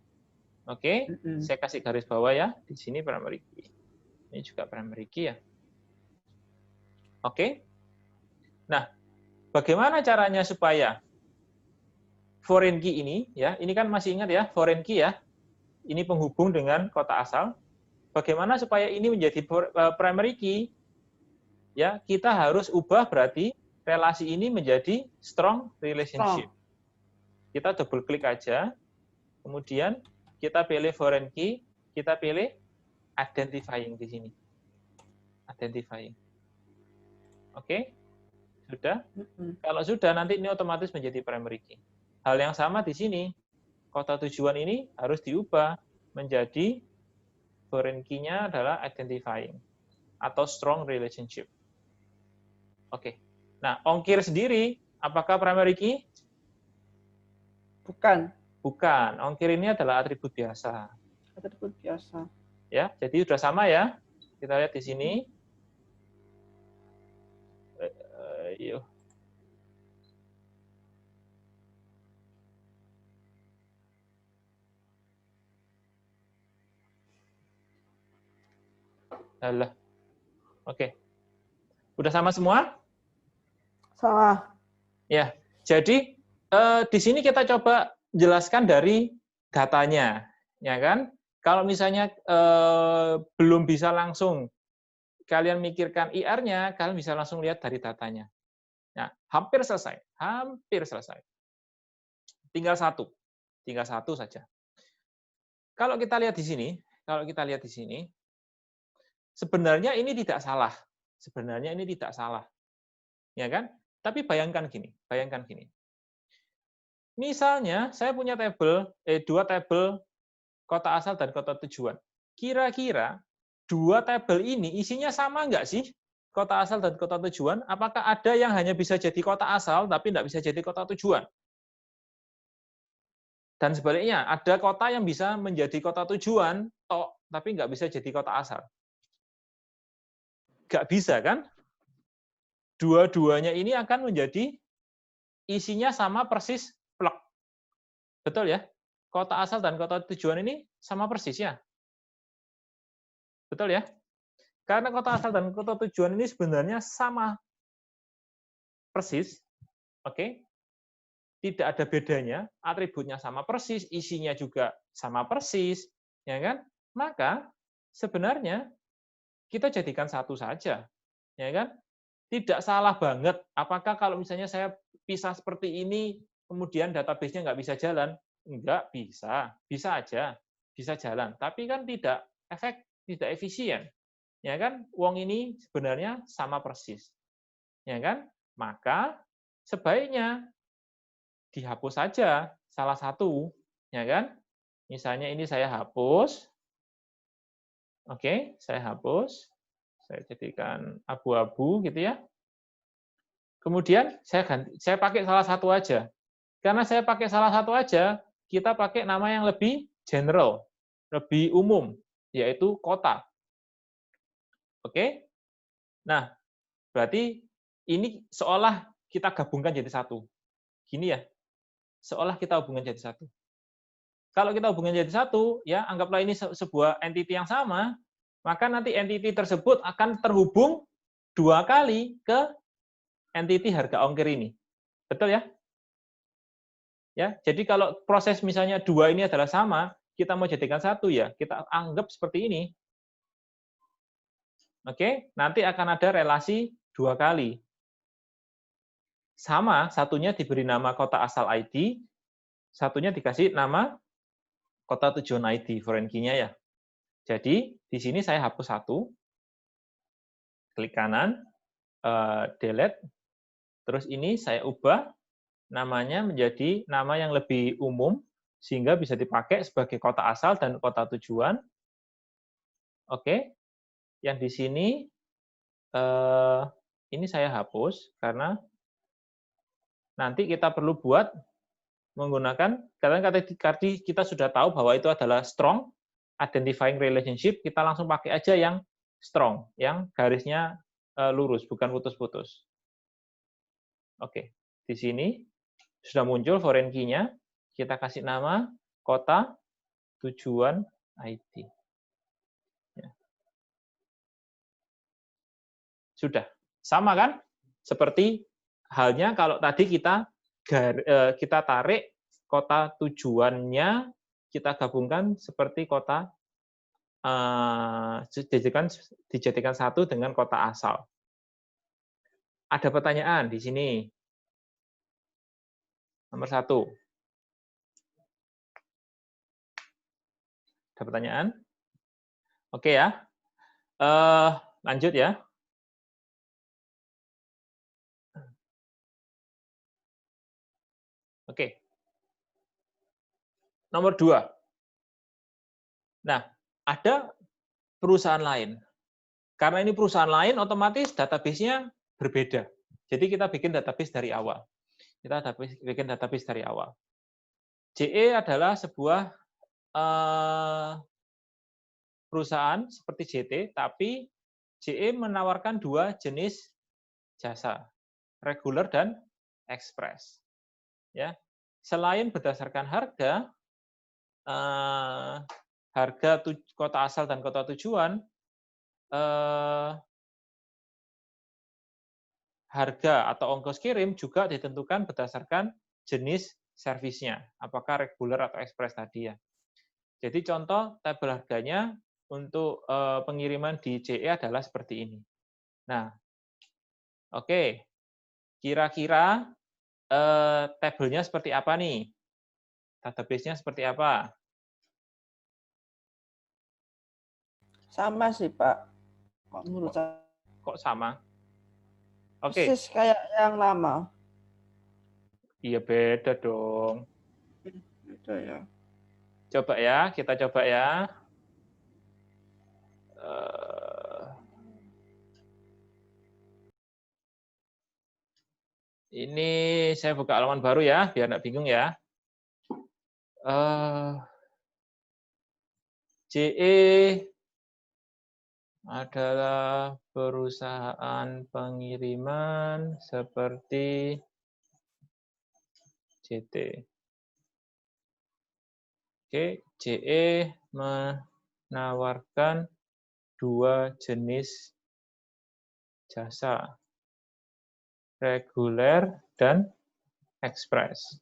Oke, saya kasih garis bawah ya. Di sini primary key. Ini juga primary key ya. Oke. Nah, bagaimana caranya supaya foreign key ini, ya, ini kan masih ingat ya, foreign key ya, ini penghubung dengan kota asal. Bagaimana supaya ini menjadi primary key? Ya, kita harus ubah berarti relasi ini menjadi strong relationship. Kita double klik aja, kemudian kita pilih foreign key, kita pilih identifying di sini. Identifying. Oke? Sudah? Kalau sudah, nanti ini otomatis menjadi primary key. Hal yang sama di sini, kota tujuan ini harus diubah menjadi foreign key-nya adalah identifying atau strong relationship. Oke. Nah, ongkir sendiri, apakah primary key? Bukan. Bukan. Ongkir ini adalah atribut biasa. Atribut biasa. Ya, jadi sudah sama ya. Kita lihat di sini. Yuk. Alah. Oke. Udah sama semua? Sama. Ya. Jadi di sini kita coba jelaskan dari datanya, ya kan? Kalau misalnya belum bisa langsung kalian mikirkan IR-nya, kalian bisa langsung lihat dari datanya. Nah, hampir selesai. Hampir selesai. Tinggal satu saja. Kalau kita lihat di sini, sebenarnya ini tidak salah. Sebenarnya ini tidak salah. Ya kan? Tapi bayangkan gini. Misalnya saya punya dua tabel kota asal dan kota tujuan. Kira-kira dua tabel ini isinya sama nggak sih? Kota asal dan kota tujuan, apakah ada yang hanya bisa jadi kota asal tapi nggak bisa jadi kota tujuan? Dan sebaliknya, ada kota yang bisa menjadi kota tujuan, tapi nggak bisa jadi kota asal. Nggak bisa, kan? Dua-duanya ini akan menjadi isinya sama persis plek. Betul ya? Kota asal dan kota tujuan ini sama persis ya? Betul ya? Karena kota asal dan kota tujuan ini sebenarnya sama persis, oke? Tidak ada bedanya, atributnya sama persis, isinya juga sama persis, ya kan? Maka sebenarnya kita jadikan satu saja, ya kan? Tidak salah banget. Apakah kalau misalnya saya pisah seperti ini, kemudian database-nya nggak bisa jalan? Nggak bisa, bisa aja, bisa jalan. Tapi kan tidak efisien, ya kan? Wong ini sebenarnya sama persis, ya kan? Maka sebaiknya dihapus saja salah satu, ya kan? Misalnya ini saya hapus, oke, saya hapus, saya jadikan abu-abu gitu ya. Kemudian saya pakai salah satu aja. Karena saya pakai salah satu aja, kita pakai nama yang lebih general, lebih umum, yaitu kota. Oke? Nah, berarti ini seolah kita gabungkan jadi satu. Gini ya, seolah kita hubungkan jadi satu. Kalau kita hubungkan jadi satu, ya anggaplah ini sebuah entity yang sama, maka nanti entity tersebut akan terhubung dua kali ke entity harga ongkir ini. Betul ya? Ya, jadi kalau proses misalnya dua ini adalah sama, kita mau jadikan satu ya, kita anggap seperti ini. Oke, nanti akan ada relasi dua kali. Sama, satunya diberi nama kota asal ID, satunya dikasih nama kota tujuan ID, foreign key-nya ya. Jadi, di sini saya hapus satu, klik kanan, delete, terus ini saya ubah, namanya menjadi nama yang lebih umum, sehingga bisa dipakai sebagai kota asal dan kota tujuan. Oke, yang di sini, ini saya hapus, karena nanti kita perlu buat menggunakan, karena tadi kita sudah tahu bahwa itu adalah strong, identifying relationship, kita langsung pakai aja yang strong, yang garisnya lurus, bukan putus-putus. Oke, di sini sudah muncul foreign key-nya, kita kasih nama kota tujuan ID. Ya. Sudah, sama kan? Seperti halnya kalau tadi kita tarik kota tujuannya, kita gabungkan seperti kota dijadikan satu dengan kota asal. Ada pertanyaan di sini. Nomor 1. Ada pertanyaan? Oke ya. Lanjut ya. Oke. Nomor 2. Nah, ada perusahaan lain. Karena ini perusahaan lain, otomatis database-nya berbeda. Jadi kita bikin database dari awal. Kita bikin database dari awal. JE adalah sebuah perusahaan seperti JT, tapi JE menawarkan dua jenis jasa, reguler dan express. Ya, selain berdasarkan harga kota asal dan kota tujuan, harga atau ongkos kirim juga ditentukan berdasarkan jenis servisnya, apakah reguler atau ekspres tadi ya. Jadi contoh tabel harganya untuk pengiriman di JE adalah seperti ini. Nah, oke, kira-kira tabelnya seperti apa nih? Database-nya seperti apa? Sama sih, Pak. Kok menurut saya Kok sama? Oke, persis kayak yang lama. iya beda dong. Itu ya. Coba ya, kita coba ya. Ini saya buka halaman baru ya, biar nggak bingung ya. JE adalah perusahaan pengiriman seperti JT. Oke, JE menawarkan 2 jenis jasa, reguler dan ekspres.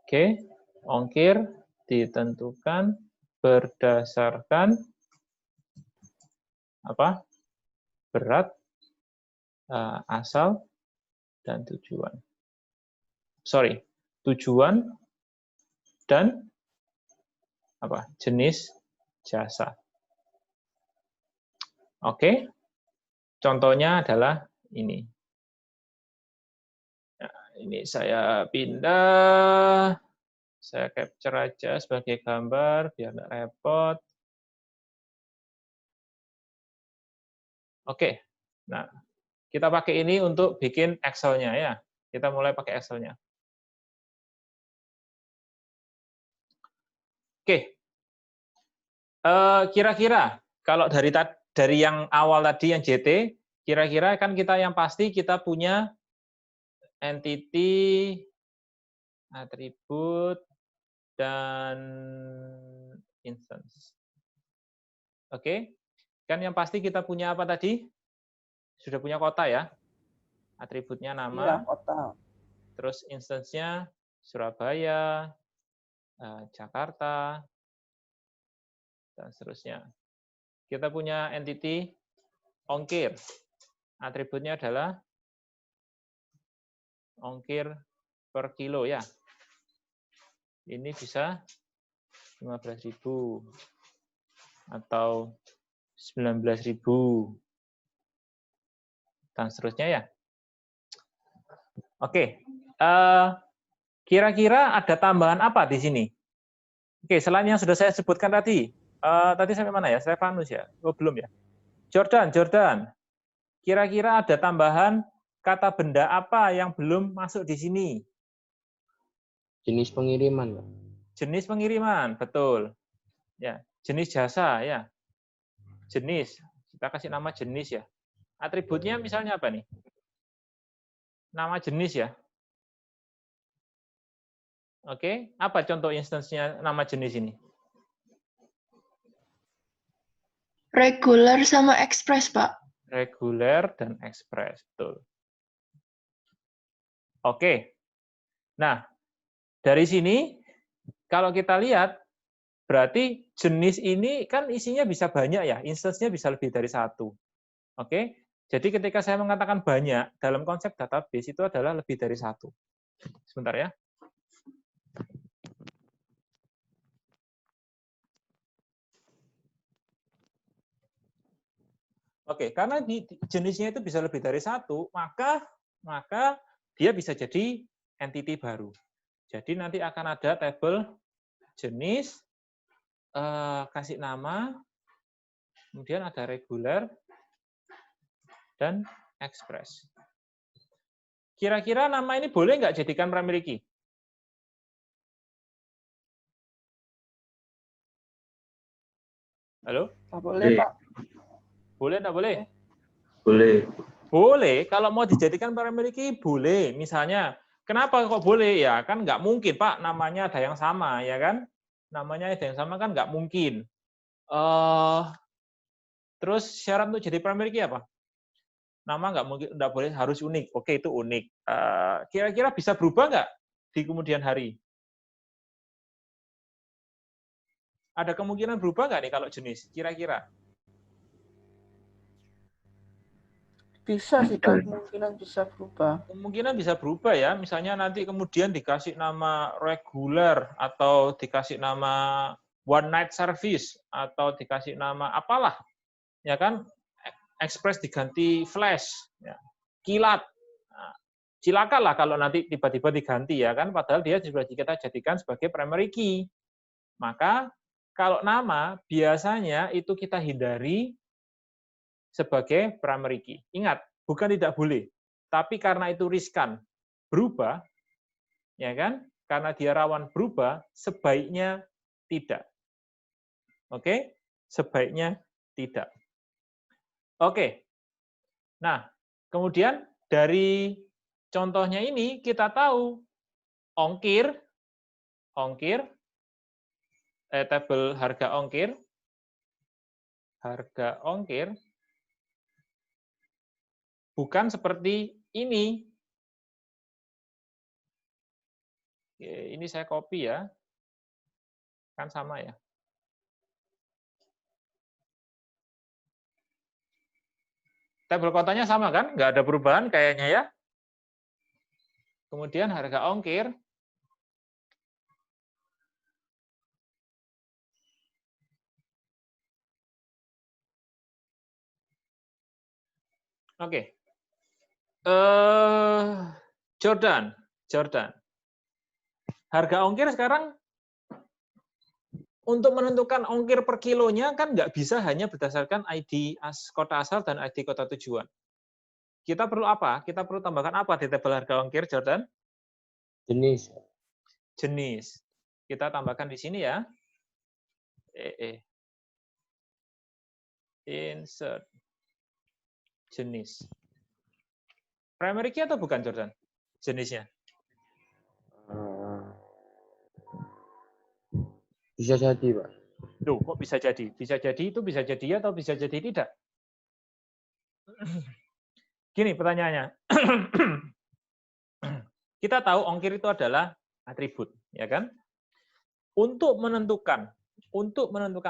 Oke, ongkir ditentukan berdasarkan apa? Berat, asal, dan tujuan. Sorry, tujuan dan apa? Jenis jasa. Oke, contohnya adalah ini. Nah, ini saya pindah, saya capture aja sebagai gambar biar nggak repot. Oke, nah kita pakai ini untuk bikin Excel-nya ya. Kita mulai pakai Excel-nya. Oke, kira-kira kalau dari yang awal tadi yang JT, kira-kira kan kita yang pasti kita punya entity, atribut, dan instance. Oke, kan yang pasti kita punya apa tadi? Sudah punya kota ya? Atributnya nama, Iya, kota. terus instance-nya Surabaya, Jakarta, dan seterusnya. Kita punya entity ongkir. Atributnya adalah ongkir per kilo ya. Ini bisa 15.000 atau 19.000 dan seterusnya ya. Oke, kira-kira ada tambahan apa di sini? Oke, selain yang sudah saya sebutkan tadi, tadi sampai mana ya? Stefanus ya? Oh, belum ya? Jordan. Kira-kira ada tambahan kata benda apa yang belum masuk di sini? Jenis pengiriman, Pak. Jenis pengiriman, betul. Ya, jenis jasa ya. Jenis, kita kasih nama jenis ya. Atributnya misalnya apa nih? Nama jenis ya. Oke, apa contoh instance-nya nama jenis ini? Reguler sama ekspres, Pak. Reguler dan ekspres, betul. Oke. Nah, dari sini kalau kita lihat berarti jenis ini kan isinya bisa banyak ya, instance-nya bisa lebih dari satu. Oke. Jadi ketika saya mengatakan banyak dalam konsep database itu adalah lebih dari satu. Sebentar ya. Oke, karena jenisnya itu bisa lebih dari satu, maka dia bisa jadi entity baru. Jadi nanti akan ada tabel jenis, kasih nama, kemudian ada reguler, dan ekspres. Kira-kira nama ini boleh nggak jadikan primary key? Halo? Nggak boleh, Pak. Boleh nggak boleh? Boleh. Boleh, kalau mau dijadikan primary key, boleh. Misalnya, kenapa kok boleh? Ya, kan nggak mungkin, Pak, namanya ada yang sama, ya kan? Namanya ada yang sama kan nggak mungkin. Terus syarat untuk jadi primary key apa? Nama nggak boleh harus unik. Oke, itu unik. Kira-kira bisa berubah nggak di kemudian hari? Ada kemungkinan berubah nggak nih kalau jenis? Kira-kira? Bisa sih, Pak. Kemungkinan bisa berubah. Kemungkinan bisa berubah ya. Misalnya nanti kemudian dikasih nama regular atau dikasih nama one night service atau dikasih nama apalah, ya kan? Express diganti flash, ya. Kilat. Nah, silakan lah kalau nanti tiba-tiba diganti ya kan, padahal dia sudah kita jadikan sebagai primary key. Maka kalau nama biasanya itu kita hindari sebagai primary key. Ingat, bukan tidak boleh, tapi karena itu riskan berubah, ya kan? Karena dia rawan berubah, sebaiknya tidak. Oke? Sebaiknya tidak. Oke. Nah, kemudian dari contohnya ini kita tahu tabel harga ongkir bukan seperti ini. Ini saya copy ya. Kan sama ya. Tabel kotanya sama kan? Nggak ada perubahan kayaknya ya. Kemudian harga ongkir. Oke. Jordan. Harga ongkir sekarang untuk menentukan ongkir per kilonya kan nggak bisa hanya berdasarkan ID kota asal dan ID kota tujuan. Kita perlu apa? Kita perlu tambahkan apa di tabel harga ongkir, Jordan? Jenis. Kita tambahkan di sini ya. Insert. Jenis. Primary key atau bukan, Jordan? Jenisnya. Bisa jadi, Pak. Loh, kok bisa jadi? Bisa jadi itu bisa jadi ya atau bisa jadi tidak? Gini pertanyaannya. Kita tahu ongkir itu adalah atribut, ya kan? Untuk menentukan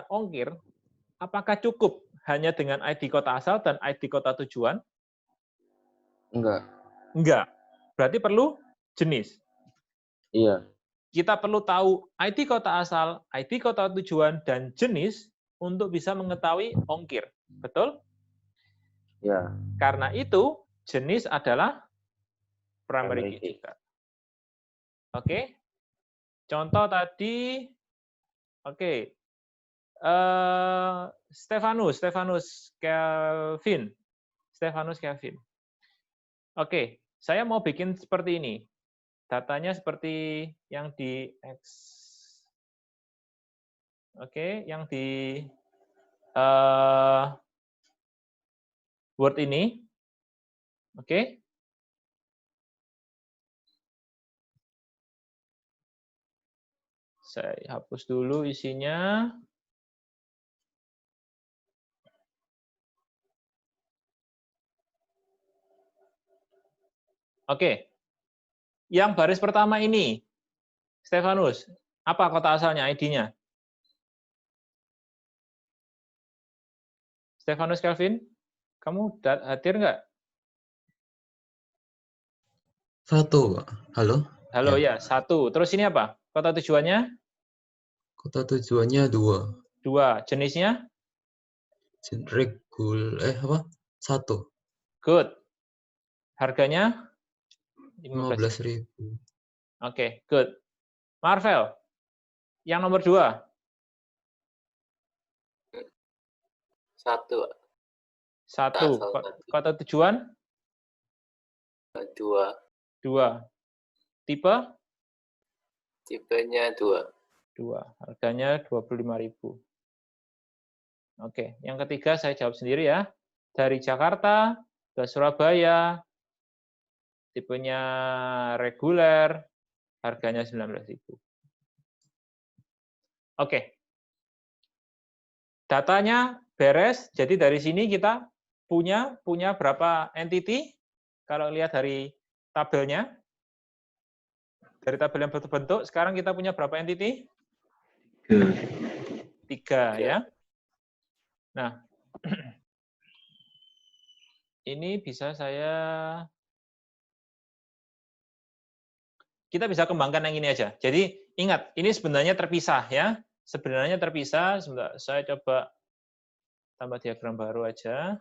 ongkir, apakah cukup hanya dengan ID kota asal dan ID kota tujuan? Enggak. Berarti perlu jenis. Iya. Kita perlu tahu ID kota asal, ID kota tujuan, dan jenis untuk bisa mengetahui ongkir. Betul? Ya. Karena itu, jenis adalah primary key juga. Oke. Contoh tadi, oke. Stefanus Kelvin. Oke, saya mau bikin seperti ini. Datanya seperti yang di Word ini. Oke. Saya hapus dulu isinya. Oke. Yang baris pertama ini, Stefanus, apa kota asalnya, ID-nya? Stefanus Kelvin, kamu hadir nggak? 1, Pak. Halo? Halo ya, 1. Terus ini apa? Kota tujuannya? Kota tujuannya 2. 2. Jenisnya? Apa? 1. Good. Harganya? 15.000. Oke, good. Marvel, yang nomor 2. 1. 1. Kota tujuan? 2. 2. Tipe? Tipenya 2. 2. Harganya 25.000. Oke, yang ketiga saya jawab sendiri ya. Dari Jakarta ke Surabaya, tipenya reguler, harganya 19.000. Oke. Datanya beres. Jadi dari sini kita punya berapa entity? Kalau lihat dari tabelnya, dari tabel yang bentuk, sekarang kita punya berapa entity? 3 ya. Nah, ini bisa kita bisa kembangkan yang ini aja. Jadi ingat, ini sebenarnya terpisah ya. Sebenarnya terpisah. Sebentar, saya coba tambah diagram baru aja.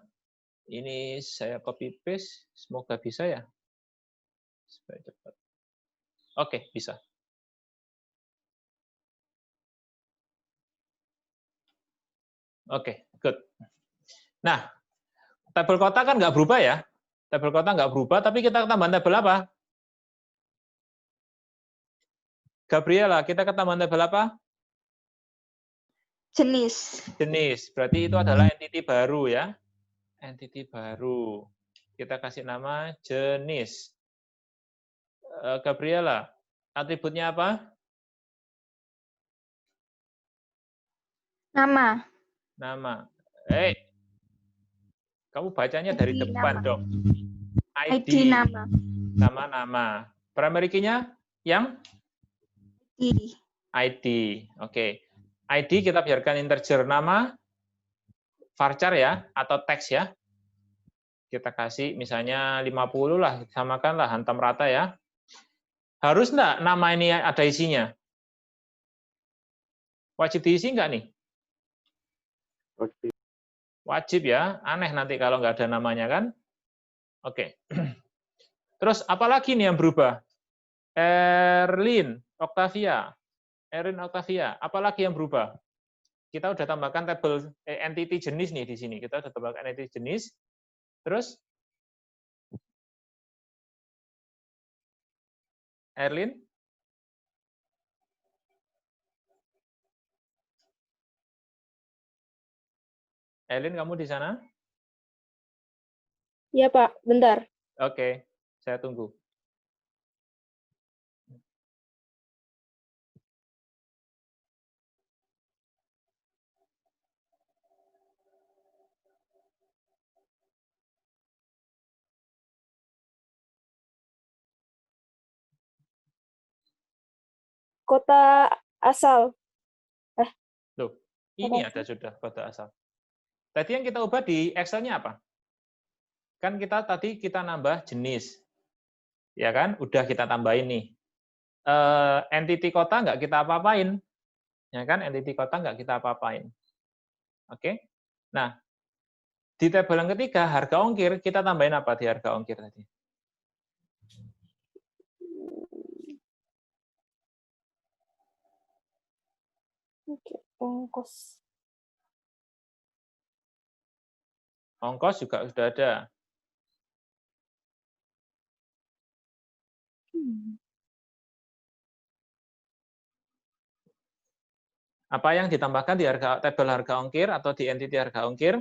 Ini saya copy paste, semoga bisa ya. Supaya cepat. Oke, bisa. Oke, good. Nah, tabel kota kan nggak berubah ya. Tabel kota nggak berubah, tapi kita tambahan tabel apa? Gabriela, kita ketambahan tabel apa? Jenis. Jenis. Berarti itu adalah entity baru ya. Entity baru. Kita kasih nama jenis. Gabriela, atributnya apa? Nama. Nama. Kamu bacanya dari ID depan nama. dong. ID nama. Nama. Primary key-nya yang? ID. ID. Oke. ID kita biarkan integer nama, varchar ya, atau teks ya. Kita kasih misalnya 50 lah, samakanlah, hantam rata ya. Harus enggak nama ini ada isinya? Wajib diisi enggak nih? Wajib ya, aneh nanti kalau nggak ada namanya kan. Oke. Terus apalagi nih yang berubah? Erlin Octavia, apalagi yang berubah? Kita udah tambahkan tabel entity jenis nih di sini. Kita udah tambahkan entity jenis. Terus Erlin? Erlin, kamu di sana? Iya, Pak. Bentar. Oke, saya tunggu. Kota asal. Loh, ini ada sudah kota asal. Tadi yang kita ubah di Excel-nya apa? Kan tadi kita nambah jenis. Ya kan? Udah kita tambahin nih. Entity kota nggak kita apa-apain. Ya kan? Entity kota nggak kita apa-apain. Oke? Nah, di tabel yang ketiga, harga ongkir, kita tambahin apa di harga ongkir tadi? Oke, ongkos. Ongkos juga sudah ada. Apa yang ditambahkan di tabel harga ongkir atau di entity harga ongkir?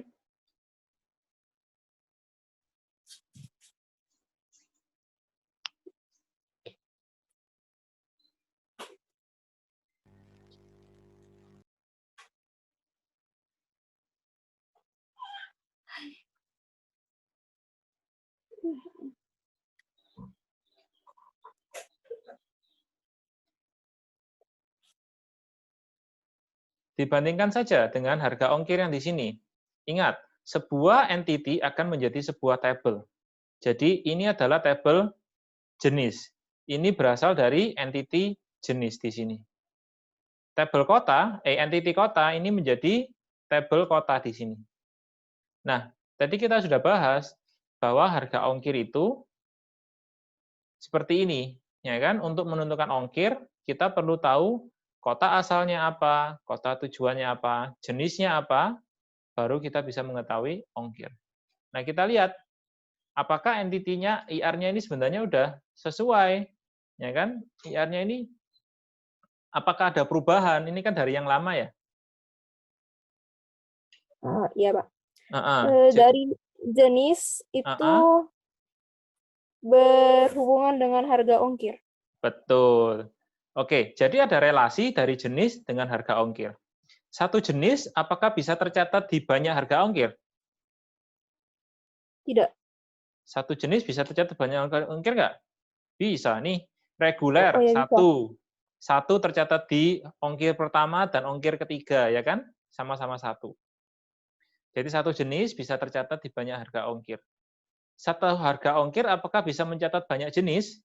Dibandingkan saja dengan harga ongkir yang di sini. Ingat, sebuah entity akan menjadi sebuah tabel. Jadi ini adalah tabel jenis. Ini berasal dari entity jenis di sini. Tabel kota, entity kota ini menjadi tabel kota di sini. Nah, tadi kita sudah bahas bahwa harga ongkir itu seperti ini, ya kan? Untuk menentukan ongkir, kita perlu tahu kota asalnya apa, kota tujuannya apa, jenisnya apa, baru kita bisa mengetahui ongkir. Nah, kita lihat apakah entity-nya, IR-nya ini sebenarnya udah sesuai, ya kan? IR-nya ini apakah ada perubahan? Ini kan dari yang lama ya? Iya, Pak. Jadi, Dari jenis itu berhubungan dengan harga ongkir. betul. Oke, jadi ada relasi dari jenis dengan harga ongkir. Satu jenis apakah bisa tercatat di banyak harga ongkir? Tidak. Satu jenis bisa tercatat banyak harga ongkir nggak? Bisa nih. Reguler, Oh, ya bisa. Satu tercatat di ongkir pertama dan ongkir ketiga, ya kan? Sama-sama satu. Jadi satu jenis bisa tercatat di banyak harga ongkir. Satu harga ongkir apakah bisa mencatat banyak jenis?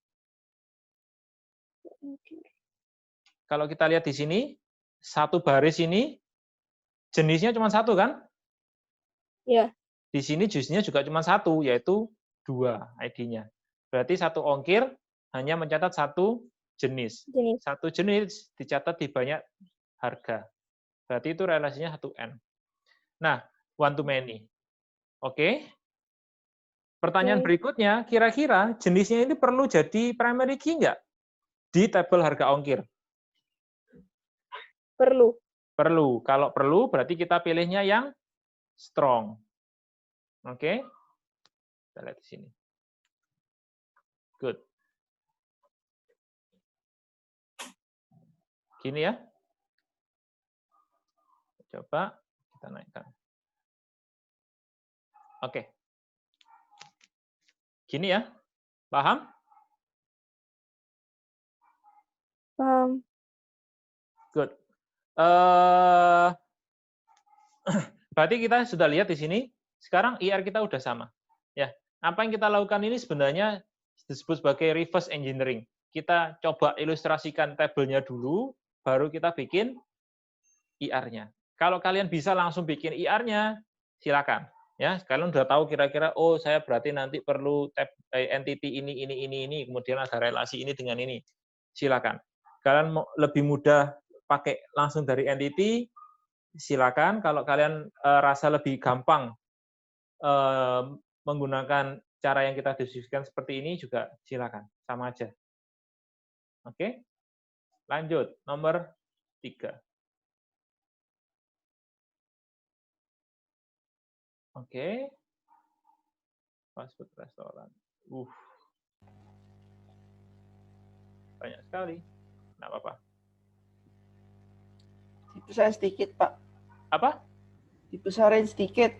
Kalau kita lihat di sini, satu baris ini jenisnya cuma satu kan? Ya. Di sini jenisnya juga cuma satu, yaitu 2 ID-nya. Berarti satu ongkir hanya mencatat satu jenis. Satu jenis dicatat di banyak harga. Berarti itu relasinya 1N. Nah, one to many. Oke? Pertanyaan berikutnya, kira-kira jenisnya ini perlu jadi primary key nggak di tabel harga ongkir? Perlu. Perlu. Kalau perlu, berarti kita pilihnya yang strong. Oke? Kita lihat di sini. Good. Gini ya. Coba kita naikkan. Oke. Gini ya. Paham? Paham. Good. Berarti kita sudah lihat di sini. Sekarang IR kita udah sama. Ya. Apa yang kita lakukan ini sebenarnya disebut sebagai reverse engineering. Kita coba ilustrasikan tabelnya dulu, baru kita bikin IR-nya. Kalau kalian bisa langsung bikin IR-nya, silakan. Ya, kalian udah tahu kira-kira, oh saya berarti nanti perlu tab entity ini, kemudian ada relasi ini dengan ini. Silakan. Kalian mau lebih mudah pakai langsung dari entity, silakan. Kalau kalian rasa lebih gampang menggunakan cara yang kita diskusikan seperti ini juga silakan, sama aja. Oke? Lanjut, nomor 3. Oke. Fast food restoran. Banyak sekali. Nggak apa-apa. Dibesarin sedikit, Pak. Apa? Dibesarin sedikit.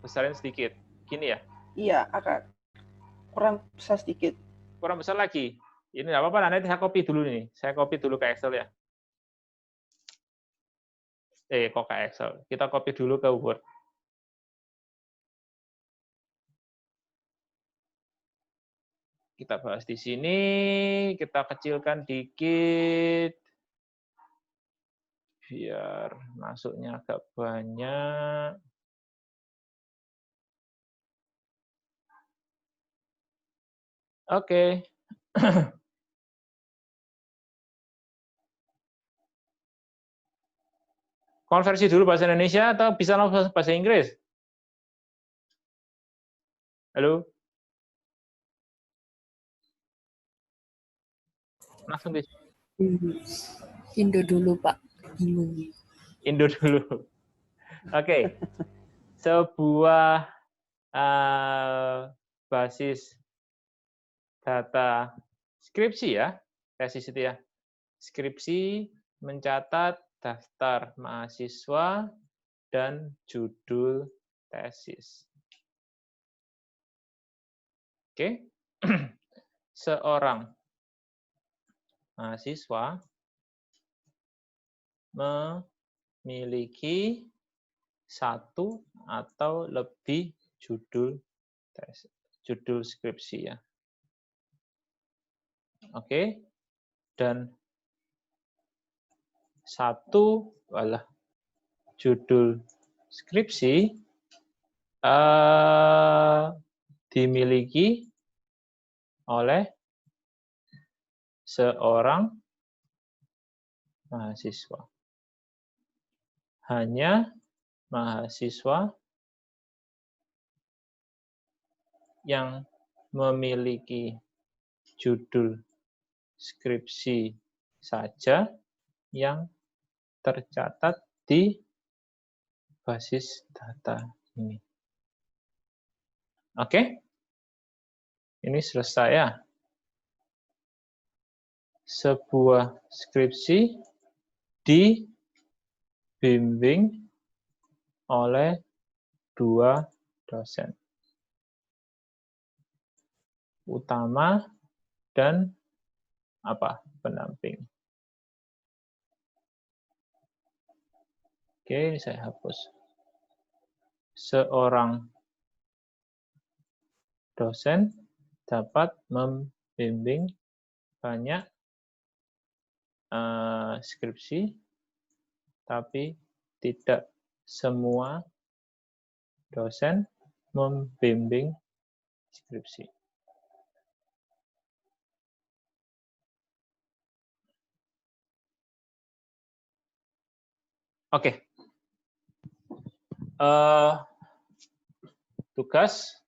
Besarin sedikit. Gini ya? Iya, agak kurang besar sedikit. Kurang besar lagi. Ini nggak apa-apa, nanti saya copy dulu nih. Saya copy dulu ke Excel ya. Kok ke Excel? Kita copy dulu ke Word. Kita bahas di sini, kita kecilkan dikit, biar masuknya agak banyak. Oke. Konversi dulu bahasa Indonesia atau bisa langsung bahasa Inggris? Halo? Langsung di Indo dulu, Pak. Indo dulu. Oke. Sebuah basis data skripsi ya, tesis itu ya. Skripsi mencatat daftar mahasiswa dan judul tesis. Oke. Seorang mahasiswa memiliki satu atau lebih judul tesis, judul skripsi ya. Oke. Dan satu judul skripsi dimiliki oleh seorang mahasiswa. Hanya mahasiswa yang memiliki judul skripsi saja yang tercatat di basis data ini. Oke? Ini selesai ya. Sebuah skripsi membimbing oleh 2 dosen. Utama dan apa? Pendamping. Oke, ini saya hapus. Seorang dosen dapat membimbing banyak skripsi, tapi tidak semua dosen membimbing skripsi. Oke. Tugas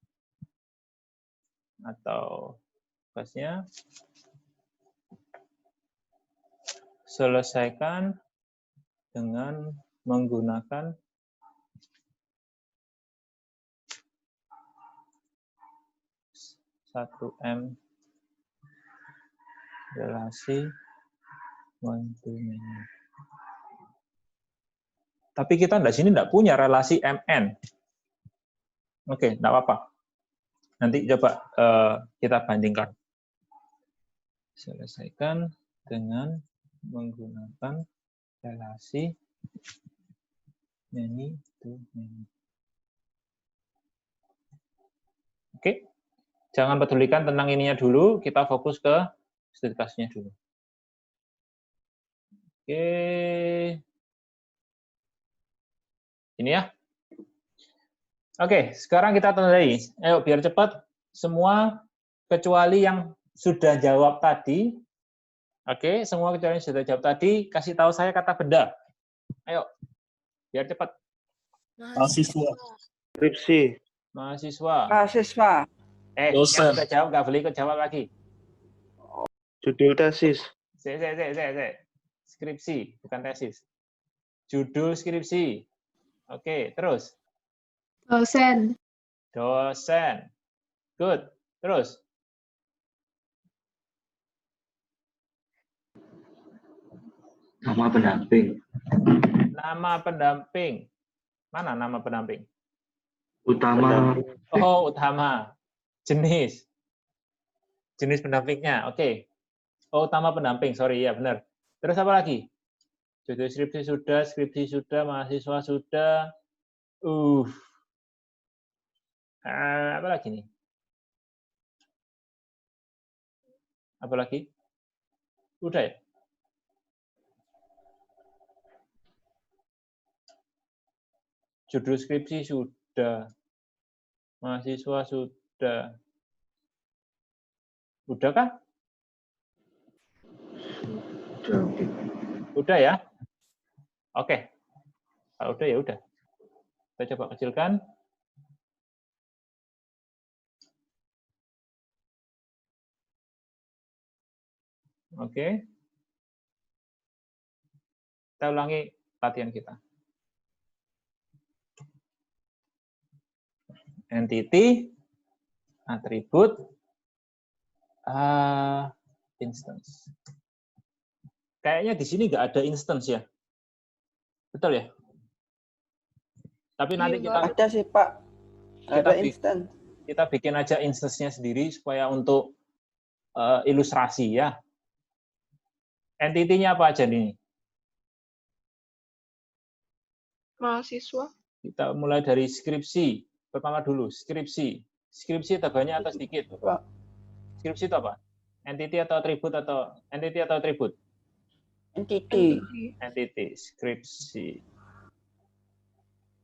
atau tugasnya selesaikan dengan menggunakan M relasi one-to-many. Tapi kita sini tidak punya relasi MN. Oke, tidak apa-apa. Nanti coba kita bandingkan. Selesaikan dengan menggunakan relasi many to many. Oke, jangan pedulikan tentang ininya dulu. Kita fokus ke studi kasusnya dulu. Oke. Ini ya. Oke, sekarang kita tandai. Ayo, biar cepat. Semua kecuali yang sudah jawab tadi. Oke, semua kecuali yang sudah jawab tadi, kasih tahu saya kata benda. Ayo, biar cepat. Mahasiswa. Skripsi. Mahasiswa. Mahasiswa. Yang sudah jawab nggak boleh ikut jawab lagi. Judul tesis. Skripsi, bukan tesis. Judul skripsi. Oke, terus. Dosen. Dosen. Good. Terus. Nama pendamping. Nama pendamping. Mana nama pendamping? Utama. Oh, utama. Jenis. Jenis pendampingnya. Oke. Oh, utama pendamping. Sorry, ya benar. Terus apa lagi? Judul skripsi sudah, mahasiswa sudah. Apa lagi nih? Apa lagi? Udah ya? Judul skripsi sudah. Mahasiswa sudah. Udah kah? Udah ya? Oke. Kalau udah ya udah. Kita coba kecilkan. Oke. Kita ulangi latihan kita. Entity, atribut, instance. Kayaknya di sini nggak ada instance ya. Betul ya? Tapi nanti kita ada sih, Pak. Ada instance. Kita bikin aja instance-nya sendiri supaya untuk ilustrasi ya. Entity-nya apa aja nih? Mahasiswa. Kita mulai dari skripsi. Pertama dulu, skripsi. Skripsi banyak atau sedikit? Skripsi itu apa? Entity atau atribut atau entity atau atribut? Entity. Entity, skripsi.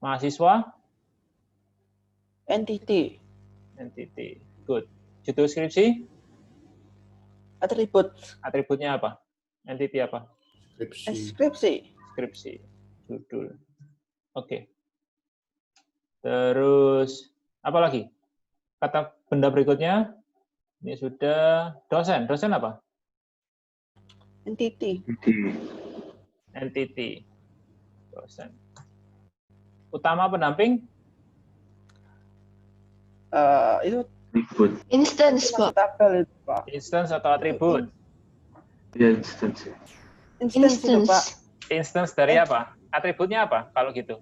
Mahasiswa? Entity. Entity. Good. Judul skripsi? Atribut. Atributnya apa? Entity apa? Skripsi. Skripsi. Judul. Oke. Terus, apa lagi? Kata benda berikutnya, ini sudah dosen. Dosen apa? Entity. Entity. Dosen. Utama pendamping? Itu Instance, Pak. tabel itu, Pak. Instance atau atribut? Ya, instance. Instance itu, Pak. Instance dari apa? Atributnya apa kalau gitu?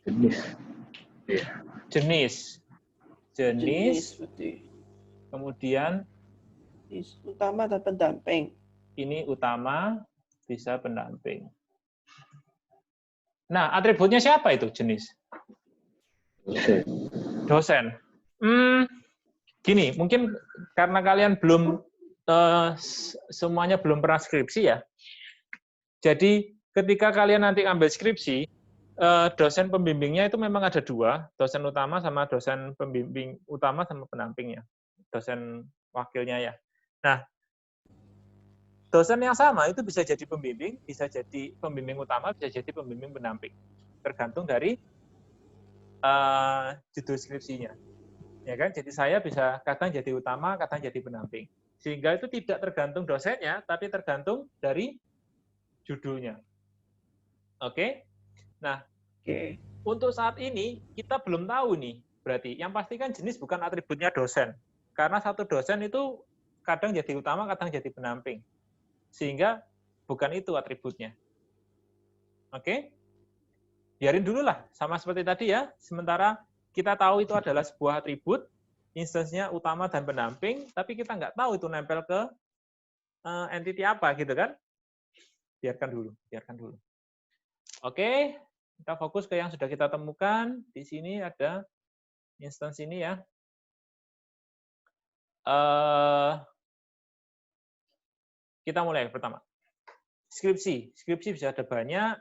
Jenis. Iya. Jenis. Berarti. Kemudian Utama dan pendamping. ini utama, bisa pendamping. Nah, atributnya siapa itu jenis? Dosen. Gini, mungkin karena kalian belum semuanya belum pernah skripsi ya. Jadi ketika kalian nanti ambil skripsi, dosen pembimbingnya itu memang ada dua, dosen utama sama dosen pembimbing utama sama pendampingnya, dosen wakilnya ya. Nah, dosen yang sama itu bisa jadi pembimbing, bisa jadi pembimbing utama, bisa jadi pembimbing pendamping, tergantung dari judul skripsinya. Ya kan? Jadi saya bisa kadang jadi utama, kadang jadi pendamping. Sehingga itu tidak tergantung dosennya, tapi tergantung dari judulnya. Oke? Nah, untuk saat ini kita belum tahu nih, berarti yang pasti kan jenis bukan atributnya dosen. Karena satu dosen itu kadang jadi utama, kadang jadi pendamping. Sehingga bukan itu atributnya. Oke? Biarin dulu lah, sama seperti tadi ya. Sementara kita tahu itu adalah sebuah atribut, instansinya utama dan pendamping, tapi kita nggak tahu itu nempel ke entity apa, gitu kan? Biarkan dulu. Oke, kita fokus ke yang sudah kita temukan. Di sini ada instance ini ya. Kita mulai pertama. Skripsi bisa ada banyak.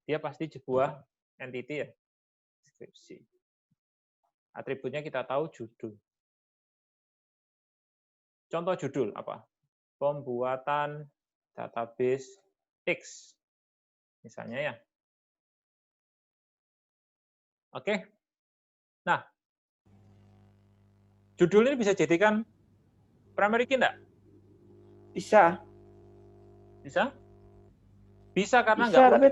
Dia pasti sebuah entity ya. Skripsi. Atributnya kita tahu judul. Contoh judul apa? Pembuatan database X. Misalnya ya. Oke. Nah, judul ini bisa jadikan primary key enggak? Bisa. Bisa? Bisa karena Bisa, enggak tapi...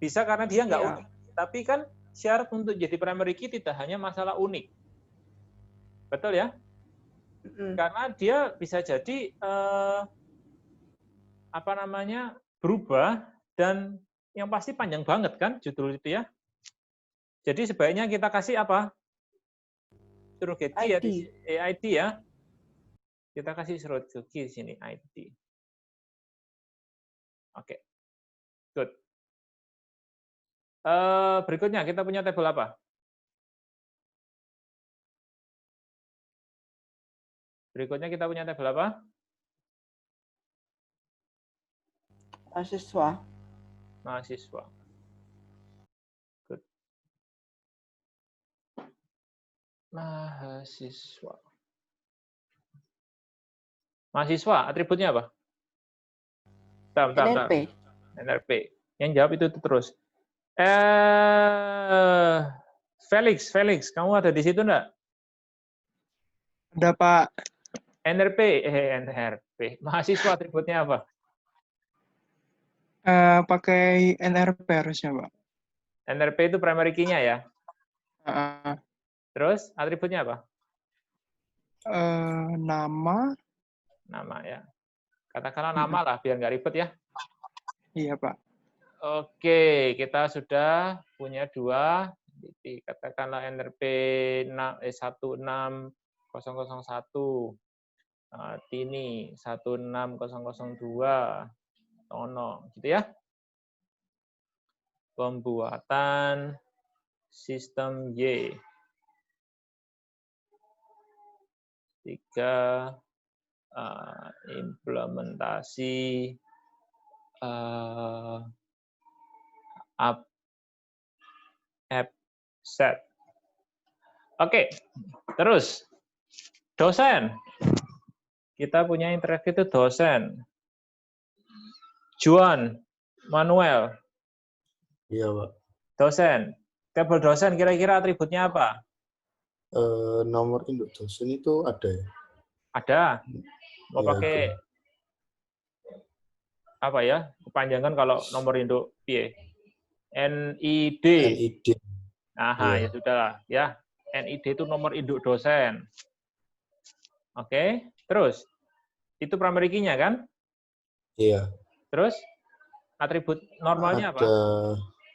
Bisa karena dia enggak Iya. unik. Tapi kan syarat untuk jadi primary key tidak hanya masalah unik. Betul ya? Karena dia bisa jadi berubah dan yang pasti panjang banget kan judul itu ya. Jadi sebaiknya kita kasih apa? Surrogate key ya, ID ya. Kita kasih surrogate key di sini ID. Oke. Good. Berikutnya kita punya tabel apa? Mahasiswa. Good. Mahasiswa, atributnya apa? Bentar. NRP. Yang jawab itu terus. Felix, kamu ada di situ enggak? Ada, Pak. NRP. Mahasiswa atributnya apa? Pakai NRP harusnya, Pak. NRP itu primary key-nya ya? Terus atributnya apa? Nama. Nama ya. Katakanlah nama lah, biar nggak ribet ya. Iya, Pak. Oke, kita sudah punya dua. Katakanlah NRP 16001. Tini 16002. Tono, gitu ya. Pembuatan sistem Y. 3. Implementasi app set. Oke, terus dosen. Kita punya interaktif itu dosen. Juan, Manuel. Iya, Pak. Dosen. Tabel dosen kira-kira atributnya apa? Nomor induk dosen itu ada ya? Ada. Mau Ya, pakai apa ya? Kepanjangan kalau nomor induk PIE. NID. Aha, ya sudah ya. NID itu nomor induk dosen. Oke, terus itu primary key-nya kan? Iya. Terus atribut normalnya apa? Ada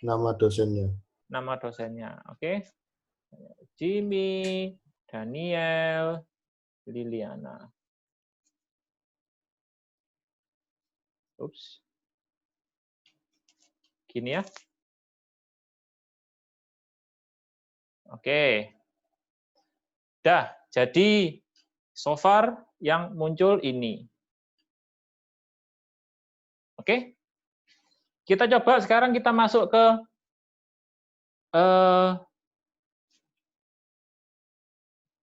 nama dosennya. Nama dosennya. Oke. Jimmy, Daniel, Liliana. Ups. Gini ya. Oke. Dah, jadi so far yang muncul ini. Oke. Kita coba sekarang kita masuk ke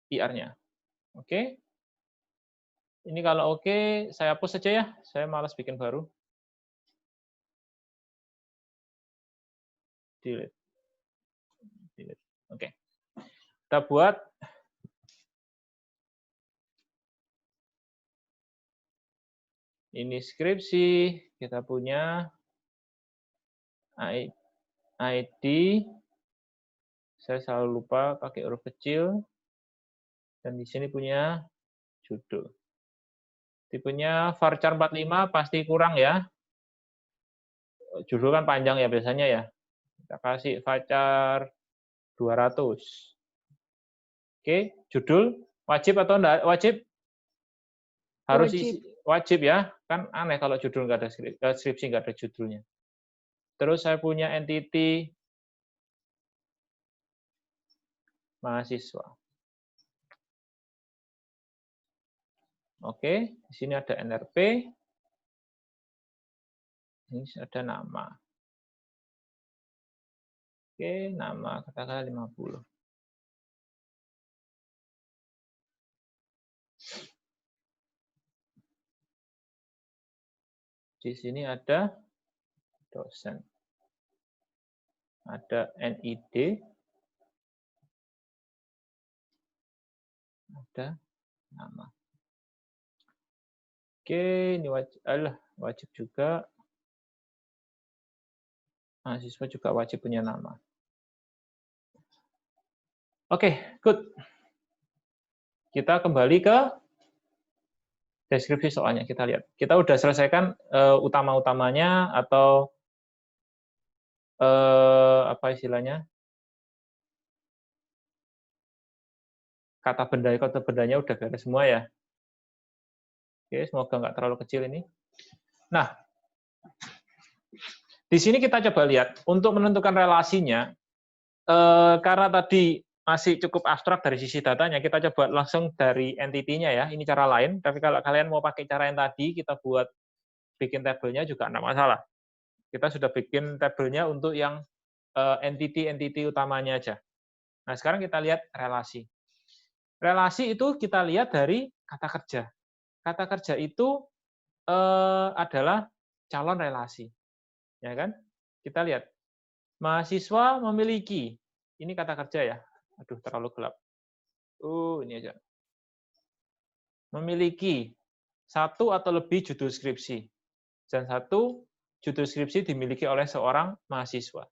PR-nya. Oke. Ini kalau oke, saya hapus saja ya. Saya malas bikin baru. Delete. Delete. Oke. Kita buat ini skripsi, kita punya ID, saya selalu lupa pakai huruf kecil, dan di sini punya judul. Tipenya varchar 45 pasti kurang ya. Judul kan panjang ya biasanya ya. Kita kasih varchar 200. Oke, judul wajib atau enggak wajib? Harus wajib ya. Kan aneh kalau judul nggak ada skripsi nggak ada judulnya. Terus saya punya entity mahasiswa. Oke, di sini ada NRP. Ini ada nama. Oke, nama katakanlah 50. Di sini ada dosen. Ada NID. Ada nama. Oke, ini wajib juga. Mahasiswa juga wajib punya nama. Oke, good. Kita kembali ke deskripsi soalnya. Kita lihat. Kita udah selesaikan utama-utamanya atau apa istilahnya? Kata bendanya udah beres semua ya. Oke, semoga nggak terlalu kecil ini. Nah, di sini kita coba lihat untuk menentukan relasinya. Karena tadi masih cukup abstrak dari sisi datanya, kita coba langsung dari entity-nya ya. Ini cara lain. Tapi kalau kalian mau pakai cara yang tadi, kita buat bikin tabelnya juga nggak masalah. Kita sudah bikin tabelnya untuk yang entity utamanya aja. Nah, sekarang kita lihat relasi. Relasi itu kita lihat dari kata kerja. Kata kerja itu adalah calon relasi. Ya kan? Kita lihat. Mahasiswa memiliki. Ini kata kerja ya. Aduh, terlalu gelap. Ini aja. Memiliki satu atau lebih judul skripsi. Dan satu judul skripsi dimiliki oleh seorang mahasiswa.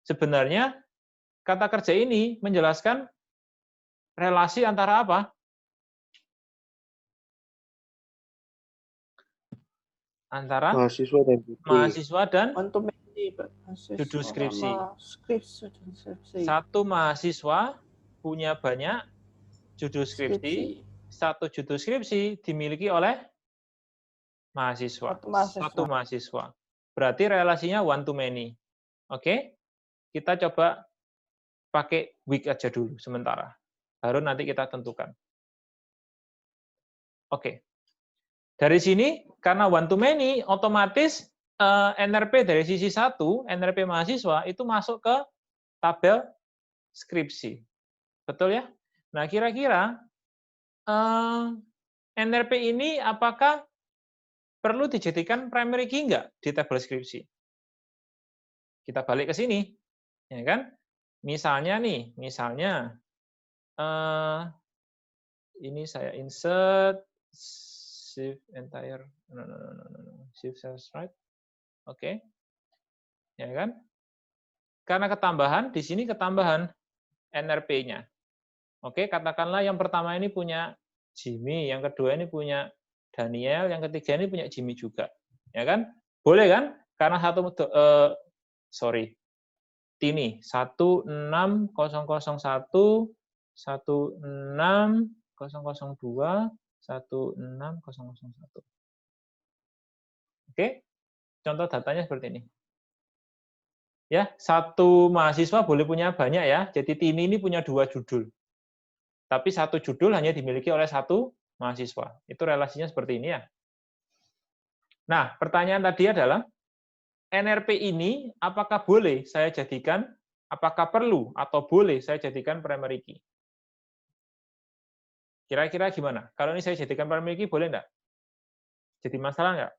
Sebenarnya, kata kerja ini menjelaskan relasi antara apa? Antara mahasiswa dan judul skripsi. Satu mahasiswa punya banyak judul skripsi, satu judul skripsi dimiliki oleh mahasiswa. Satu mahasiswa. Berarti relasinya one to many. Oke? Kita coba pakai week aja dulu sementara. Baru nanti kita tentukan. Oke. Dari sini, karena one to many, otomatis NRP dari sisi satu, NRP mahasiswa, itu masuk ke tabel skripsi. Betul ya? Nah, kira-kira NRP ini apakah perlu dijadikan primary key nggak di tabel skripsi? Kita balik ke sini. Ya kan? Misalnya nih, ini saya insert shift entire, shift cells right. Oke. Ya kan? Karena ketambahan, di sini ketambahan NRP-nya. Oke, katakanlah yang pertama ini punya Jimmy, yang kedua ini punya Daniel, yang ketiga ini punya Jimmy juga. Ya kan? Boleh kan? Karena Tini 16001 16002 16001. Oke? Contoh datanya seperti ini. Ya, satu mahasiswa boleh punya banyak ya. Jadi Tini ini punya 2 judul. Tapi satu judul hanya dimiliki oleh satu mahasiswa. Itu relasinya seperti ini ya. Nah, pertanyaan tadi adalah, NRP ini apakah boleh saya jadikan, apakah perlu atau boleh saya jadikan primary key? Kira-kira gimana? Kalau ini saya jadikan primary key, boleh enggak? Jadi masalah enggak?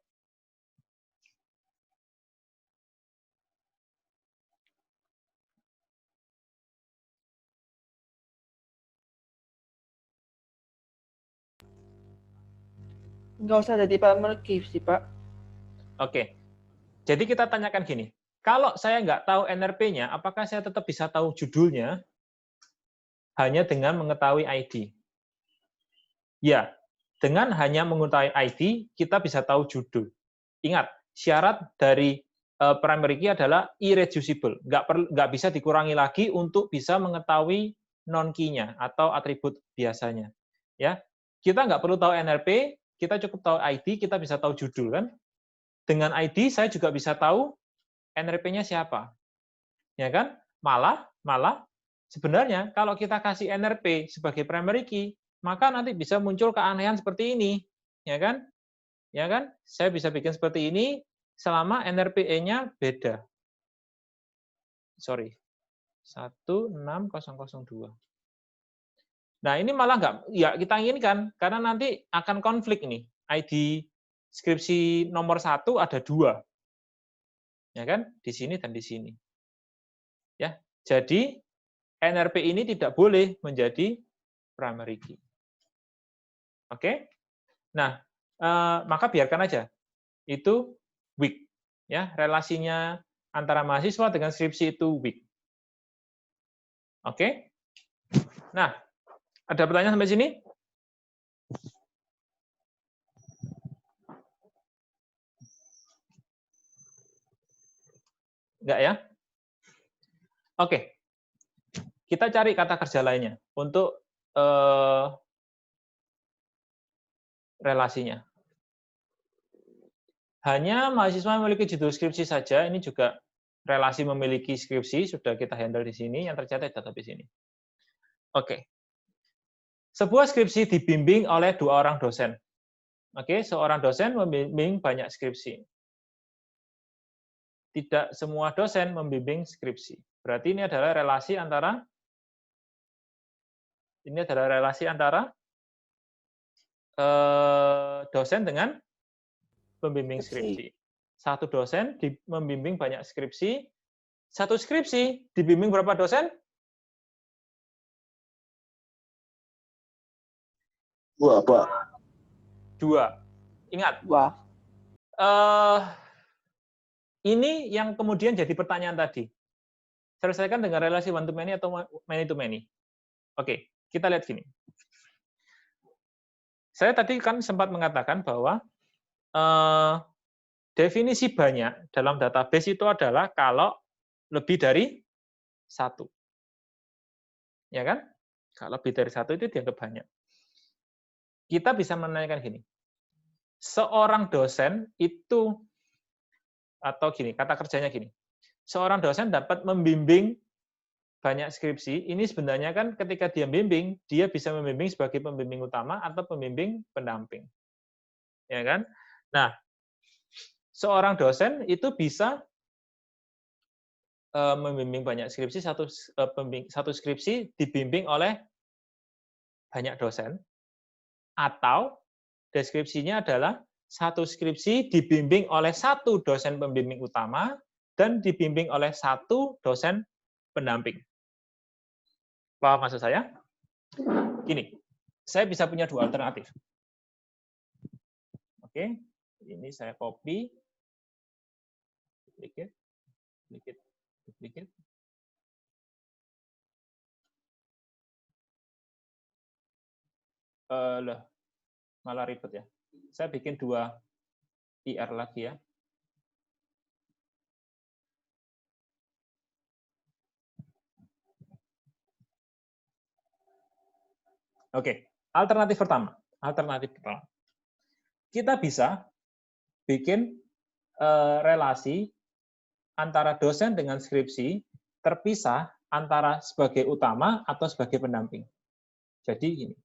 Nggak usah jadi primary key sih, Pak. Oke. Jadi kita tanyakan gini, kalau saya nggak tahu NRP-nya, apakah saya tetap bisa tahu judulnya hanya dengan mengetahui ID? Ya, dengan hanya mengetahui ID, kita bisa tahu judul. Ingat, syarat dari primary key adalah irreducible. Nggak bisa dikurangi lagi untuk bisa mengetahui non-key-nya atau atribut biasanya. Ya, kita nggak perlu tahu NRP, kita cukup tahu ID, kita bisa tahu judul kan? Dengan ID saya juga bisa tahu NRP-nya siapa. Ya kan? Malah sebenarnya kalau kita kasih NRP sebagai primary key, maka nanti bisa muncul keanehan seperti ini, ya kan? Ya kan? Saya bisa bikin seperti ini selama NRPE-nya beda. 16002. Nah, ini malah nggak ya kita inginkan, karena nanti akan konflik nih. ID skripsi nomor 1 ada 2. Ya kan? Di sini dan di sini. Ya. Jadi NRP ini tidak boleh menjadi primary key. Oke? Nah, maka biarkan aja. Itu weak. Ya, relasinya antara mahasiswa dengan skripsi itu weak. Oke? Nah, ada pertanyaan sampai sini? Enggak ya? Oke. Kita cari kata kerja lainnya untuk relasinya. Hanya mahasiswa memiliki judul skripsi saja, ini juga relasi memiliki skripsi, sudah kita handle di sini, yang tercatat database ini. Oke. Sebuah skripsi dibimbing oleh 2 orang dosen. Oke, seorang dosen membimbing banyak skripsi. Tidak semua dosen membimbing skripsi. Berarti ini adalah relasi antara dosen dengan pembimbing skripsi. Satu dosen membimbing banyak skripsi. Satu skripsi dibimbing berapa dosen? 2, Pak. 2. Ingat. Wah. Ini yang kemudian jadi pertanyaan tadi. Selesaikan dengan relasi one to many atau many to many. Oke, kita lihat gini. Saya tadi kan sempat mengatakan bahwa definisi banyak dalam database itu adalah kalau lebih dari 1. Ya kan? Kalau lebih dari 1 itu dianggap banyak. Kita bisa menanyakan gini. Seorang dosen itu, atau gini, kata kerjanya gini. Seorang dosen dapat membimbing banyak skripsi, ini sebenarnya kan ketika dia membimbing, dia bisa membimbing sebagai pembimbing utama atau pembimbing pendamping. Ya kan? Nah, seorang dosen itu bisa membimbing banyak skripsi, satu skripsi dibimbing oleh banyak dosen, atau deskripsinya adalah satu skripsi dibimbing oleh satu dosen pembimbing utama dan dibimbing oleh satu dosen pendamping. Paham maksud saya? Gini, saya bisa punya 2 alternatif. Oke, ini saya copy, duplicate. Malah ribet ya. Saya bikin 2 IR lagi ya. Oke, alternatif pertama. Kita bisa bikin relasi antara dosen dengan skripsi terpisah antara sebagai utama atau sebagai pendamping. Jadi ini.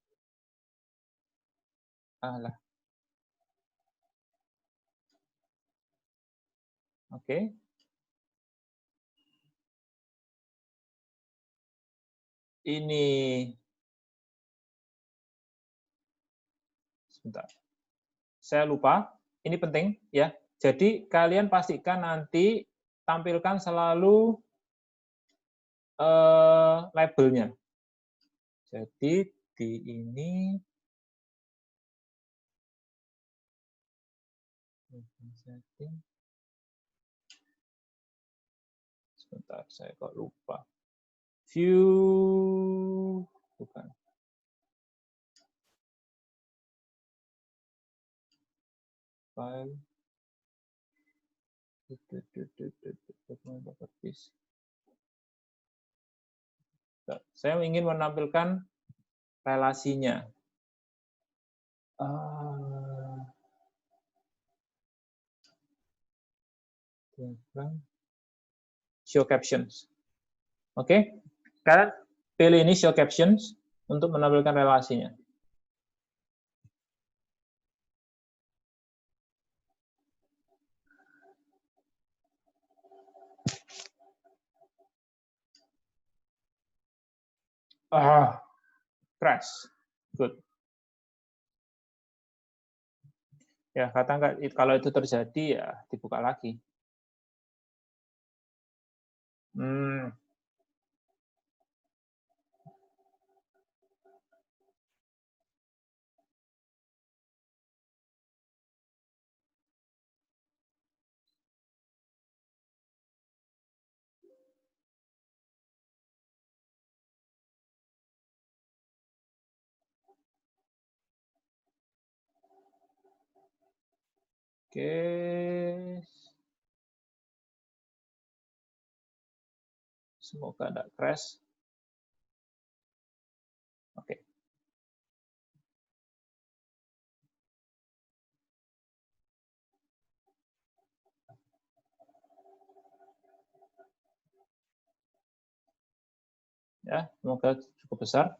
Oke. Ini sebentar. Saya lupa, ini penting ya. Jadi kalian pastikan nanti tampilkan selalu labelnya. Jadi di ini setting. Sebentar, saya kok lupa. View bukan. File. Saya ingin menampilkan relasinya. Show captions. Oke, kalian pilih ini show captions untuk menampilkan relasinya. Crash. Good. Ya, kata kalau itu terjadi ya dibuka lagi. Oke. Semoga tidak crash. Oke. Ya, semoga cukup besar.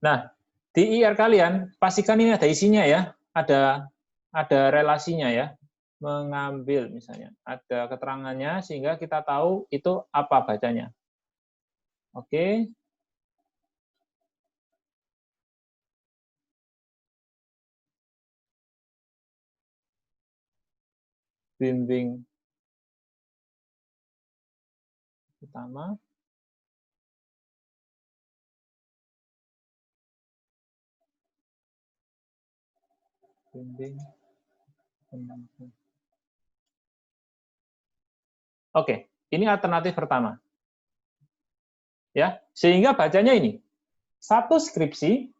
Nah, di IR kalian pastikan ini ada isinya ya, ada relasinya ya. Mengambil misalnya ada keterangannya sehingga kita tahu itu apa bacanya. Oke. Bimbing utama. Bimbing pendamping. Oke, ini alternatif pertama. Ya, sehingga bacanya ini. Satu skripsi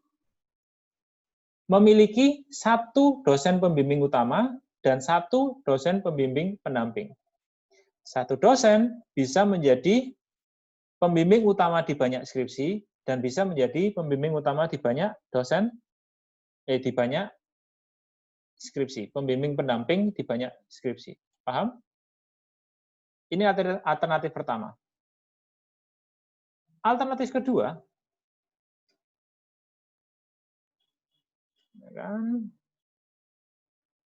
memiliki satu dosen pembimbing utama dan satu dosen pembimbing pendamping. Satu dosen bisa menjadi pembimbing utama di banyak skripsi dan bisa menjadi pembimbing utama di banyak di banyak skripsi, pembimbing pendamping di banyak skripsi. Paham? Ini alternatif pertama. Alternatif kedua, ya kan,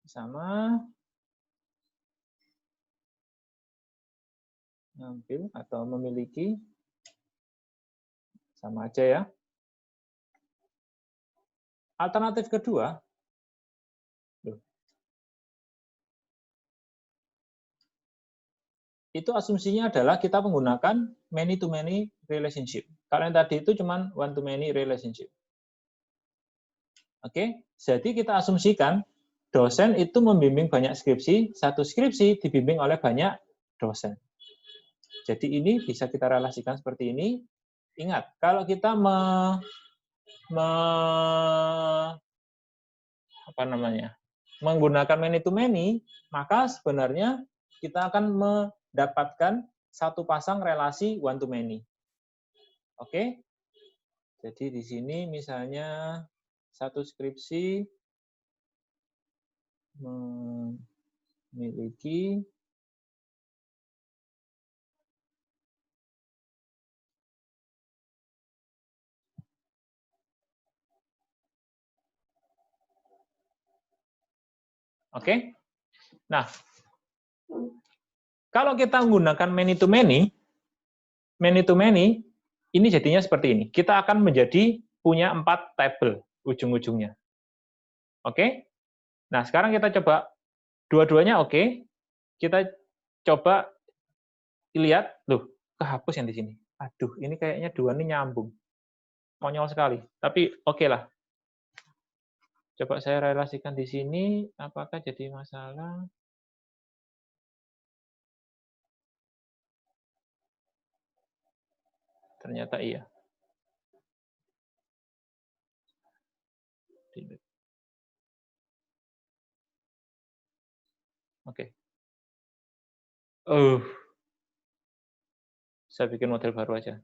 sama ngambil atau memiliki, sama aja ya. Alternatif kedua, itu asumsinya adalah kita menggunakan many-to-many relationship. Kalau yang tadi itu cuma one-to-many relationship. Oke, jadi kita asumsikan dosen itu membimbing banyak skripsi, satu skripsi dibimbing oleh banyak dosen. Jadi ini bisa kita relasikan seperti ini. Ingat, kalau kita menggunakan many to many, maka sebenarnya kita akan mendapatkan satu pasang relasi one to many. Oke? Jadi di sini misalnya satu skripsi memiliki Oke. Nah, kalau kita menggunakan many to many, ini jadinya seperti ini. Kita akan menjadi punya 4 tabel ujung-ujungnya. Oke. Nah, sekarang kita coba dua-duanya oke. Kita coba lihat, loh, kehapus yang di sini. Aduh, ini kayaknya dua ini nyambung. Konyol sekali. Tapi oke lah. Coba saya relasikan di sini, apakah jadi masalah? Ternyata iya. Oke. Saya bikin model baru aja.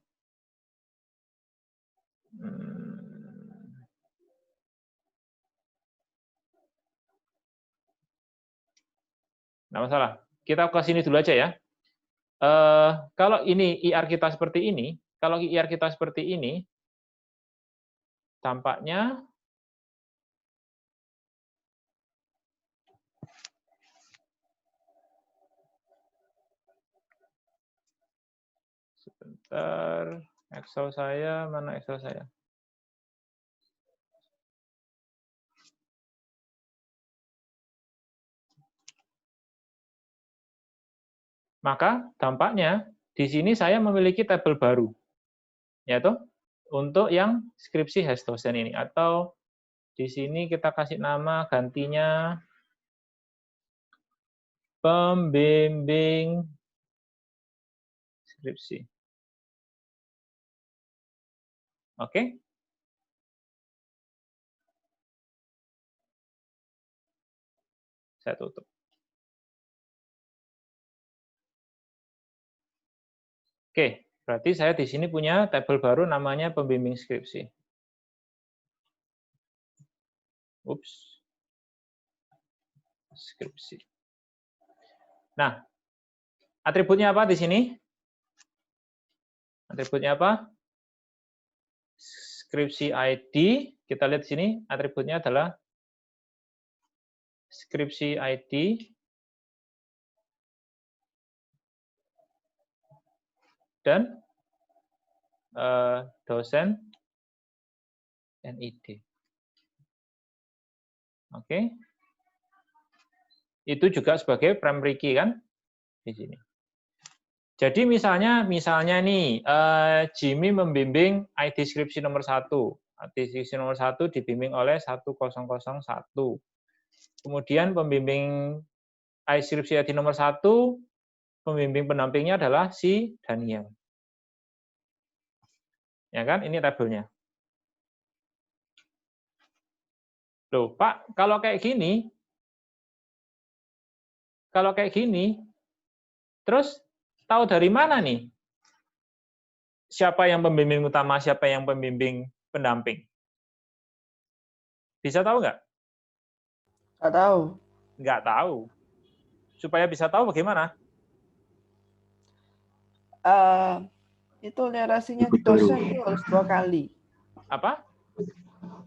Nggak masalah. Kita ke sini dulu aja ya. Kalau ini IR kita seperti ini, tampaknya sebentar, Excel saya, mana Excel saya? Maka tampaknya di sini saya memiliki tabel baru, yaitu untuk yang skripsi has dosen ini, atau di sini kita kasih nama gantinya pembimbing skripsi. Oke? Saya tutup. Oke, berarti saya di sini punya tabel baru namanya pembimbing skripsi. Ups. Skripsi. Nah, atributnya apa di sini? Atributnya apa? Skripsi ID. Kita lihat di sini, atributnya adalah skripsi ID dan dosen NID. Oke. Itu juga sebagai primary key kan di sini. Jadi misalnya nih Jimmy membimbing ID skripsi nomor 1. ID skripsi nomor 1 dibimbing oleh 1001. Kemudian pembimbing ID skripsi ID nomor 1, pembimbing pendampingnya adalah si Daniel. Ya kan? Ini tabelnya. Loh, Pak, kalau kayak gini, terus tahu dari mana nih? Siapa yang pembimbing utama, siapa yang pembimbing pendamping? Bisa tahu nggak? Nggak tahu. Nggak tahu. Supaya bisa tahu bagaimana? Itu relasinya dosen itu harus 2 kali. Apa?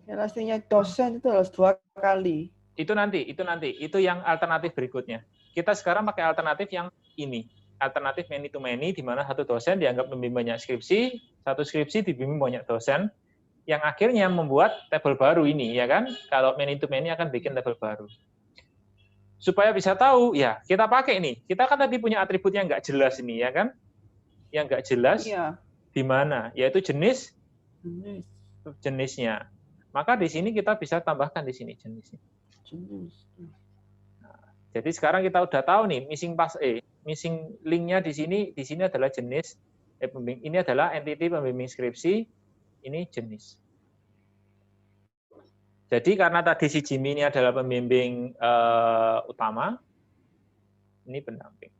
Relasinya dosen itu harus 2 kali. Itu nanti. Itu yang alternatif berikutnya. Kita sekarang pakai alternatif yang ini. Alternatif many to many, di mana satu dosen dianggap membimbing banyak skripsi, satu skripsi dibimbing banyak dosen, yang akhirnya membuat tabel baru ini, ya kan? Kalau many to many akan bikin tabel baru. Supaya bisa tahu, ya kita pakai nih. Kita kan tadi punya atribut yang nggak jelas ini, ya kan? Yang nggak jelas di mana, yaitu jenisnya. Maka di sini kita bisa tambahkan di sini jenisnya. Nah, jadi sekarang kita udah tahu nih missing linknya di sini adalah jenis ini adalah entity pembimbing skripsi, ini jenis. Jadi karena tadi si Jimmy ini adalah pembimbing utama, ini pendamping.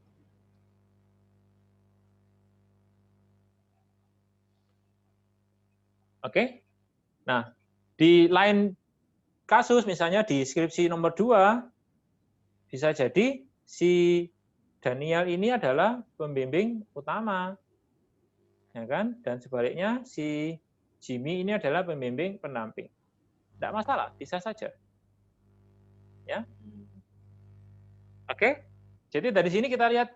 Oke. Nah, di lain kasus misalnya di skripsi nomor 2 bisa jadi si Daniel ini adalah pembimbing utama. Ya kan? Dan sebaliknya si Jimmy ini adalah pembimbing pendamping. Tidak masalah, bisa saja. Ya. Oke. Jadi dari sini kita lihat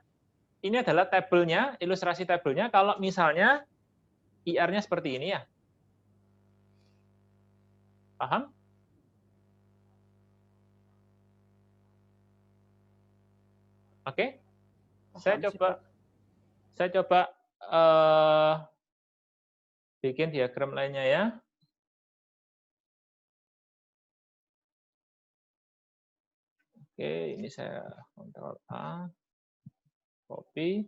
ini adalah tabelnya, ilustrasi tabelnya. Kalau misalnya IR-nya seperti ini ya. Paham? Oke. Saya coba bikin diagram lainnya ya. Oke, ini saya Ctrl A, copy.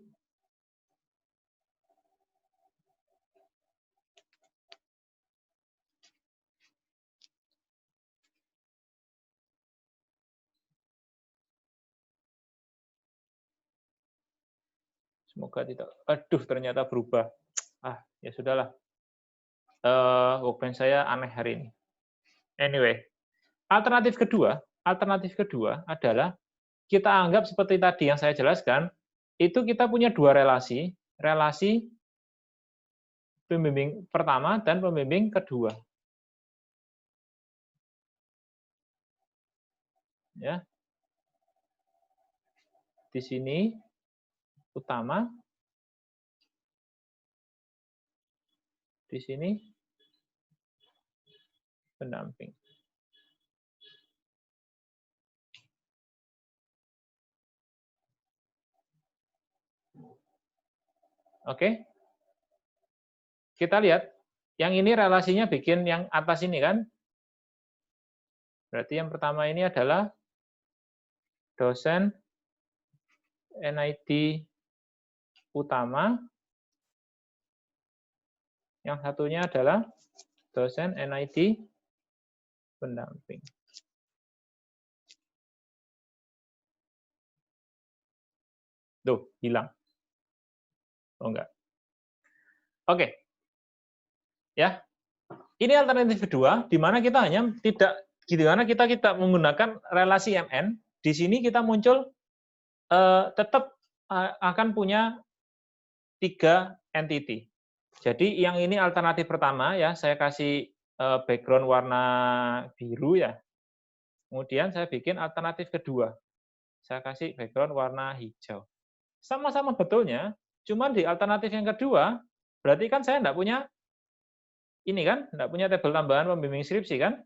Semoga tidak. Aduh, ternyata berubah. Ya sudahlah. Workbench saya aneh hari ini. Anyway, alternatif kedua adalah kita anggap seperti tadi yang saya jelaskan, itu kita punya dua relasi pembimbing pertama dan pembimbing kedua. Ya. Di sini utama, di sini pendamping. Oke. Kita lihat, yang ini relasinya bikin yang atas ini kan. Berarti yang pertama ini adalah dosen NID utama. Yang satunya adalah dosen NID pendamping. Tuh, hilang. Oh enggak. Oke. Ya. Ini alternatif kedua di mana kita hanya kita menggunakan relasi MN. Di sini kita muncul tetap akan punya 3 entity. Jadi yang ini alternatif pertama ya, saya kasih background warna biru ya. Kemudian saya bikin alternatif kedua. Saya kasih background warna hijau. Sama-sama betulnya, cuman di alternatif yang kedua, berarti kan saya enggak punya ini kan, enggak punya tabel tambahan pembimbing skripsi kan?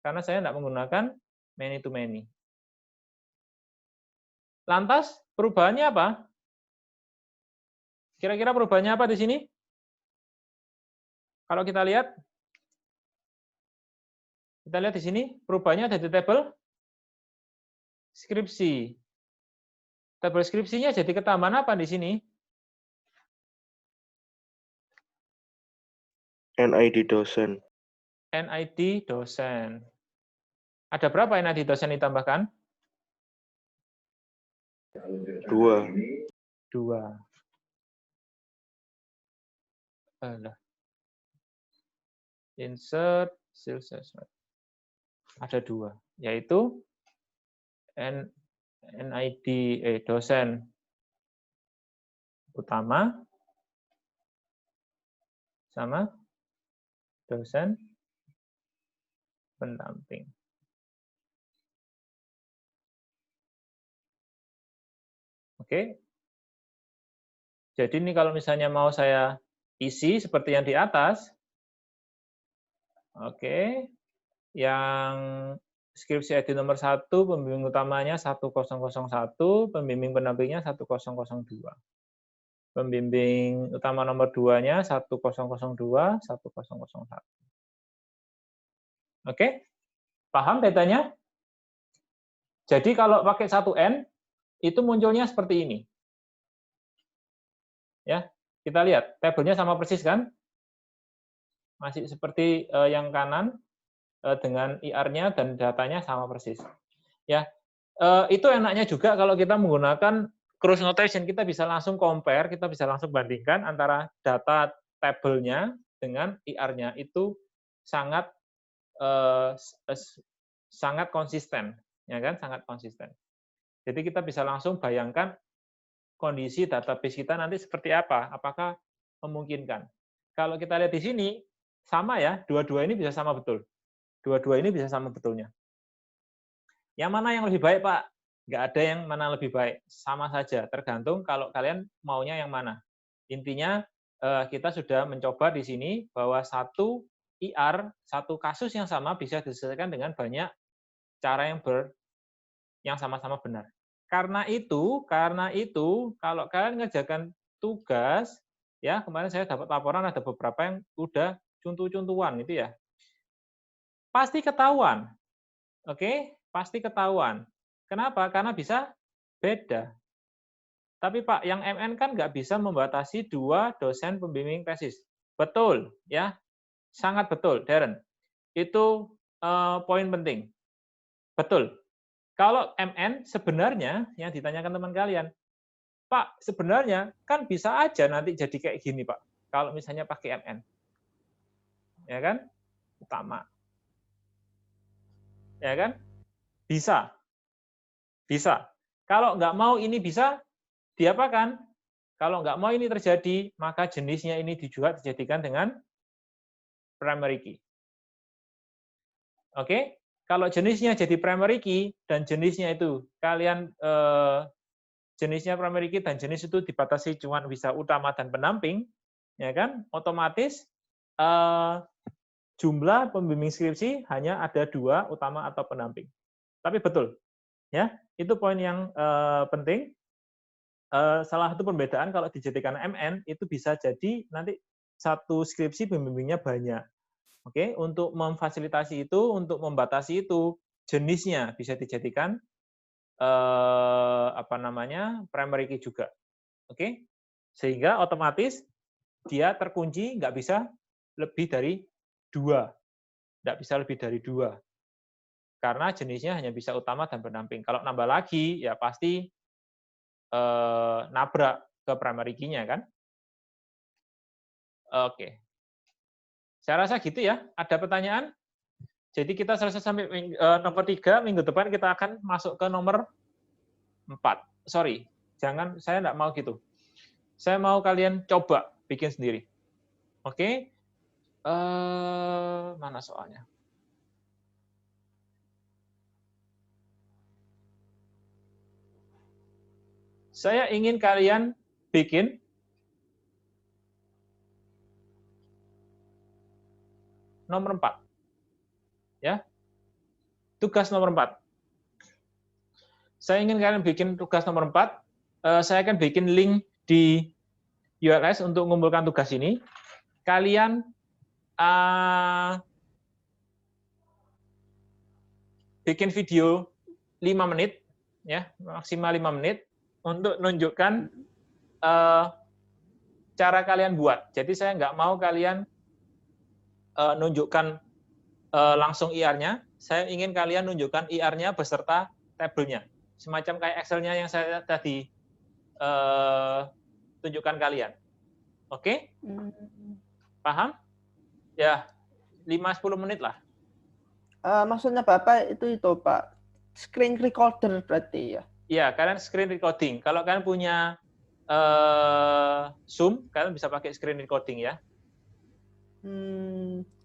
Karena saya enggak menggunakan many to many. Lantas perubahannya apa? Kira-kira perubahannya apa di sini? Kalau kita lihat di sini perubahannya ada di tabel skripsi. Tabel skripsinya jadi ketambahan apa di sini? NID dosen. NID dosen. Ada berapa NID dosen ditambahkan? 2. Insert sales assessment. Ada 2, yaitu NID dosen utama sama dosen pendamping. Oke. Jadi ini kalau misalnya mau saya isi seperti yang di atas, oke, yang skripsi ID nomor 1, pembimbing utamanya 1001, pembimbing pendampingnya 1002. Pembimbing utama nomor 2-nya 1002, 1001. Oke? Paham datanya? Jadi kalau pakai 1N, itu munculnya seperti ini. Ya, kita lihat, tabelnya sama persis kan? Masih seperti yang kanan. dengan IR-nya dan datanya sama persis. Ya, itu enaknya juga kalau kita menggunakan cross notation, kita bisa langsung compare, kita bisa langsung bandingkan antara data tabelnya dengan IR-nya. Itu sangat sangat konsisten, ya kan? Sangat konsisten. Jadi kita bisa langsung bayangkan kondisi database kita nanti seperti apa, apakah memungkinkan. Kalau kita lihat di sini, sama ya, dua-dua ini bisa sama betul. Dua-dua ini bisa sama betulnya. Yang mana yang lebih baik, Pak? Nggak ada yang mana lebih baik. Sama saja, tergantung kalau kalian maunya yang mana. Intinya, kita sudah mencoba di sini bahwa satu IR, satu kasus yang sama bisa diselesaikan dengan banyak cara yang sama-sama benar. Karena itu, kalau kalian ngerjakan tugas, ya kemarin saya dapat laporan ada beberapa yang udah cuntu-cuntuan itu ya, pasti ketahuan, oke? Pasti ketahuan. Kenapa? Karena bisa beda. Tapi Pak, yang MN kan nggak bisa membatasi 2 dosen pembimbing tesis. Betul, ya, sangat betul, Darren. Itu poin penting. Betul. Kalau MN sebenarnya yang ditanyakan teman kalian, Pak, sebenarnya kan bisa aja nanti jadi kayak gini, Pak. Kalau misalnya pakai MN. Ya kan? Utama. Ya kan? Bisa. Bisa. Kalau nggak mau ini bisa, diapakan? Kalau nggak mau ini terjadi, maka jenisnya ini juga dijadikan dengan primary key. Oke? Kalau jenisnya jadi primary key dan jenisnya itu kalian jenisnya primary key dan jenis itu dibatasi cuma bisa utama dan pendamping, ya kan? Otomatis jumlah pembimbing skripsi hanya ada 2, utama atau pendamping. Tapi betul, ya itu poin yang penting. Salah satu perbedaan kalau dijadikan MN itu bisa jadi nanti satu skripsi pembimbingnya banyak. Oke, untuk memfasilitasi itu, untuk membatasi itu, jenisnya bisa dijadikan primary key juga. Oke, sehingga otomatis dia terkunci, nggak bisa lebih dari 2, nggak bisa lebih dari 2, karena jenisnya hanya bisa utama dan pendamping. Kalau nambah lagi, ya pasti nabrak ke primary key-nya kan. Oke. Saya rasa gitu ya. Ada pertanyaan? Jadi kita selesai sampai nomor 3, minggu depan kita akan masuk ke nomor 4. Sorry, jangan, saya nggak mau gitu. Saya mau kalian coba bikin sendiri. Oke? Mana soalnya? Saya ingin kalian bikin nomor 4. Ya. Tugas nomor 4. Saya ingin kalian bikin tugas nomor 4. Saya akan bikin link di URL untuk mengumpulkan tugas ini. Kalian bikin video 5 menit, ya, maksimal 5 menit untuk menunjukkan cara kalian buat. Jadi saya nggak mau kalian nunjukkan langsung IR-nya, saya ingin kalian nunjukkan IR-nya beserta tabelnya. Semacam kayak Excel-nya yang saya tadi tunjukkan kalian. Oke? Paham? Ya, 5-10 menit lah. Maksudnya Bapak itu Pak, screen recorder berarti ya? Iya, kalian screen recording. Kalau kalian punya Zoom, kalian bisa pakai screen recording ya.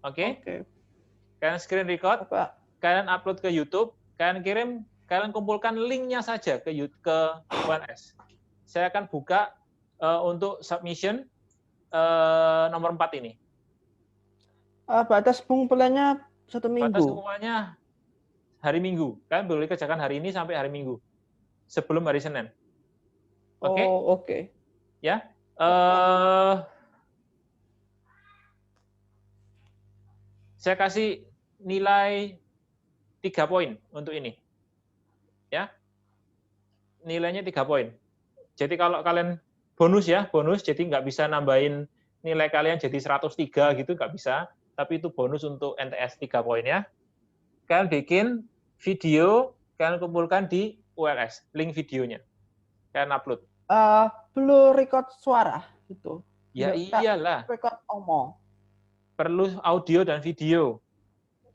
Oke. Kalian screen record, kalian upload ke YouTube, kalian kirim, kalian kumpulkan linknya saja ke ONS. Saya akan buka untuk submission nomor 4 ini. Batas pengumpulannya 1 minggu. Batas pengumpulannya hari Minggu. Kalian boleh kerjakan hari ini sampai hari Minggu, sebelum hari Senin. Oke? Oke. Ya. Saya kasih nilai 3 poin untuk ini. Ya. Nilainya 3 poin. Jadi kalau kalian bonus ya, bonus, jadi nggak bisa nambahin nilai kalian jadi 103 gitu, nggak bisa. Tapi itu bonus untuk NTS 3 poin ya. kalian bikin video, kalian kumpulkan di ULS, link videonya. Kalian upload. Perlu record suara gitu. Ya iyalah. Record omong. Perlu audio dan video.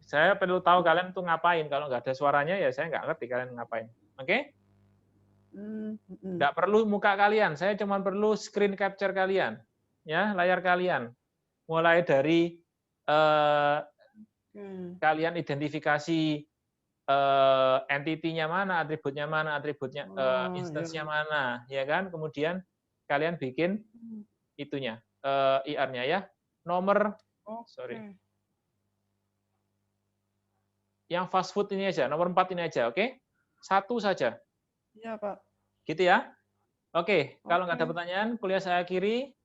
Saya perlu tahu kalian tuh ngapain. Kalau nggak ada suaranya, ya saya nggak ngerti kalian ngapain. Oke? Nggak perlu muka kalian. Saya cuma perlu screen capture kalian. Ya, layar kalian. Mulai dari kalian identifikasi entity-nya mana, atributnya instance-nya mana, ya kan? Kemudian kalian bikin itunya, IR-nya ya. Nomor, yang fast food ini aja, nomor 4 ini aja, oke? Satu saja. Iya, Pak. Gitu ya? Oke, kalau nggak ada pertanyaan, kuliah saya akhiri.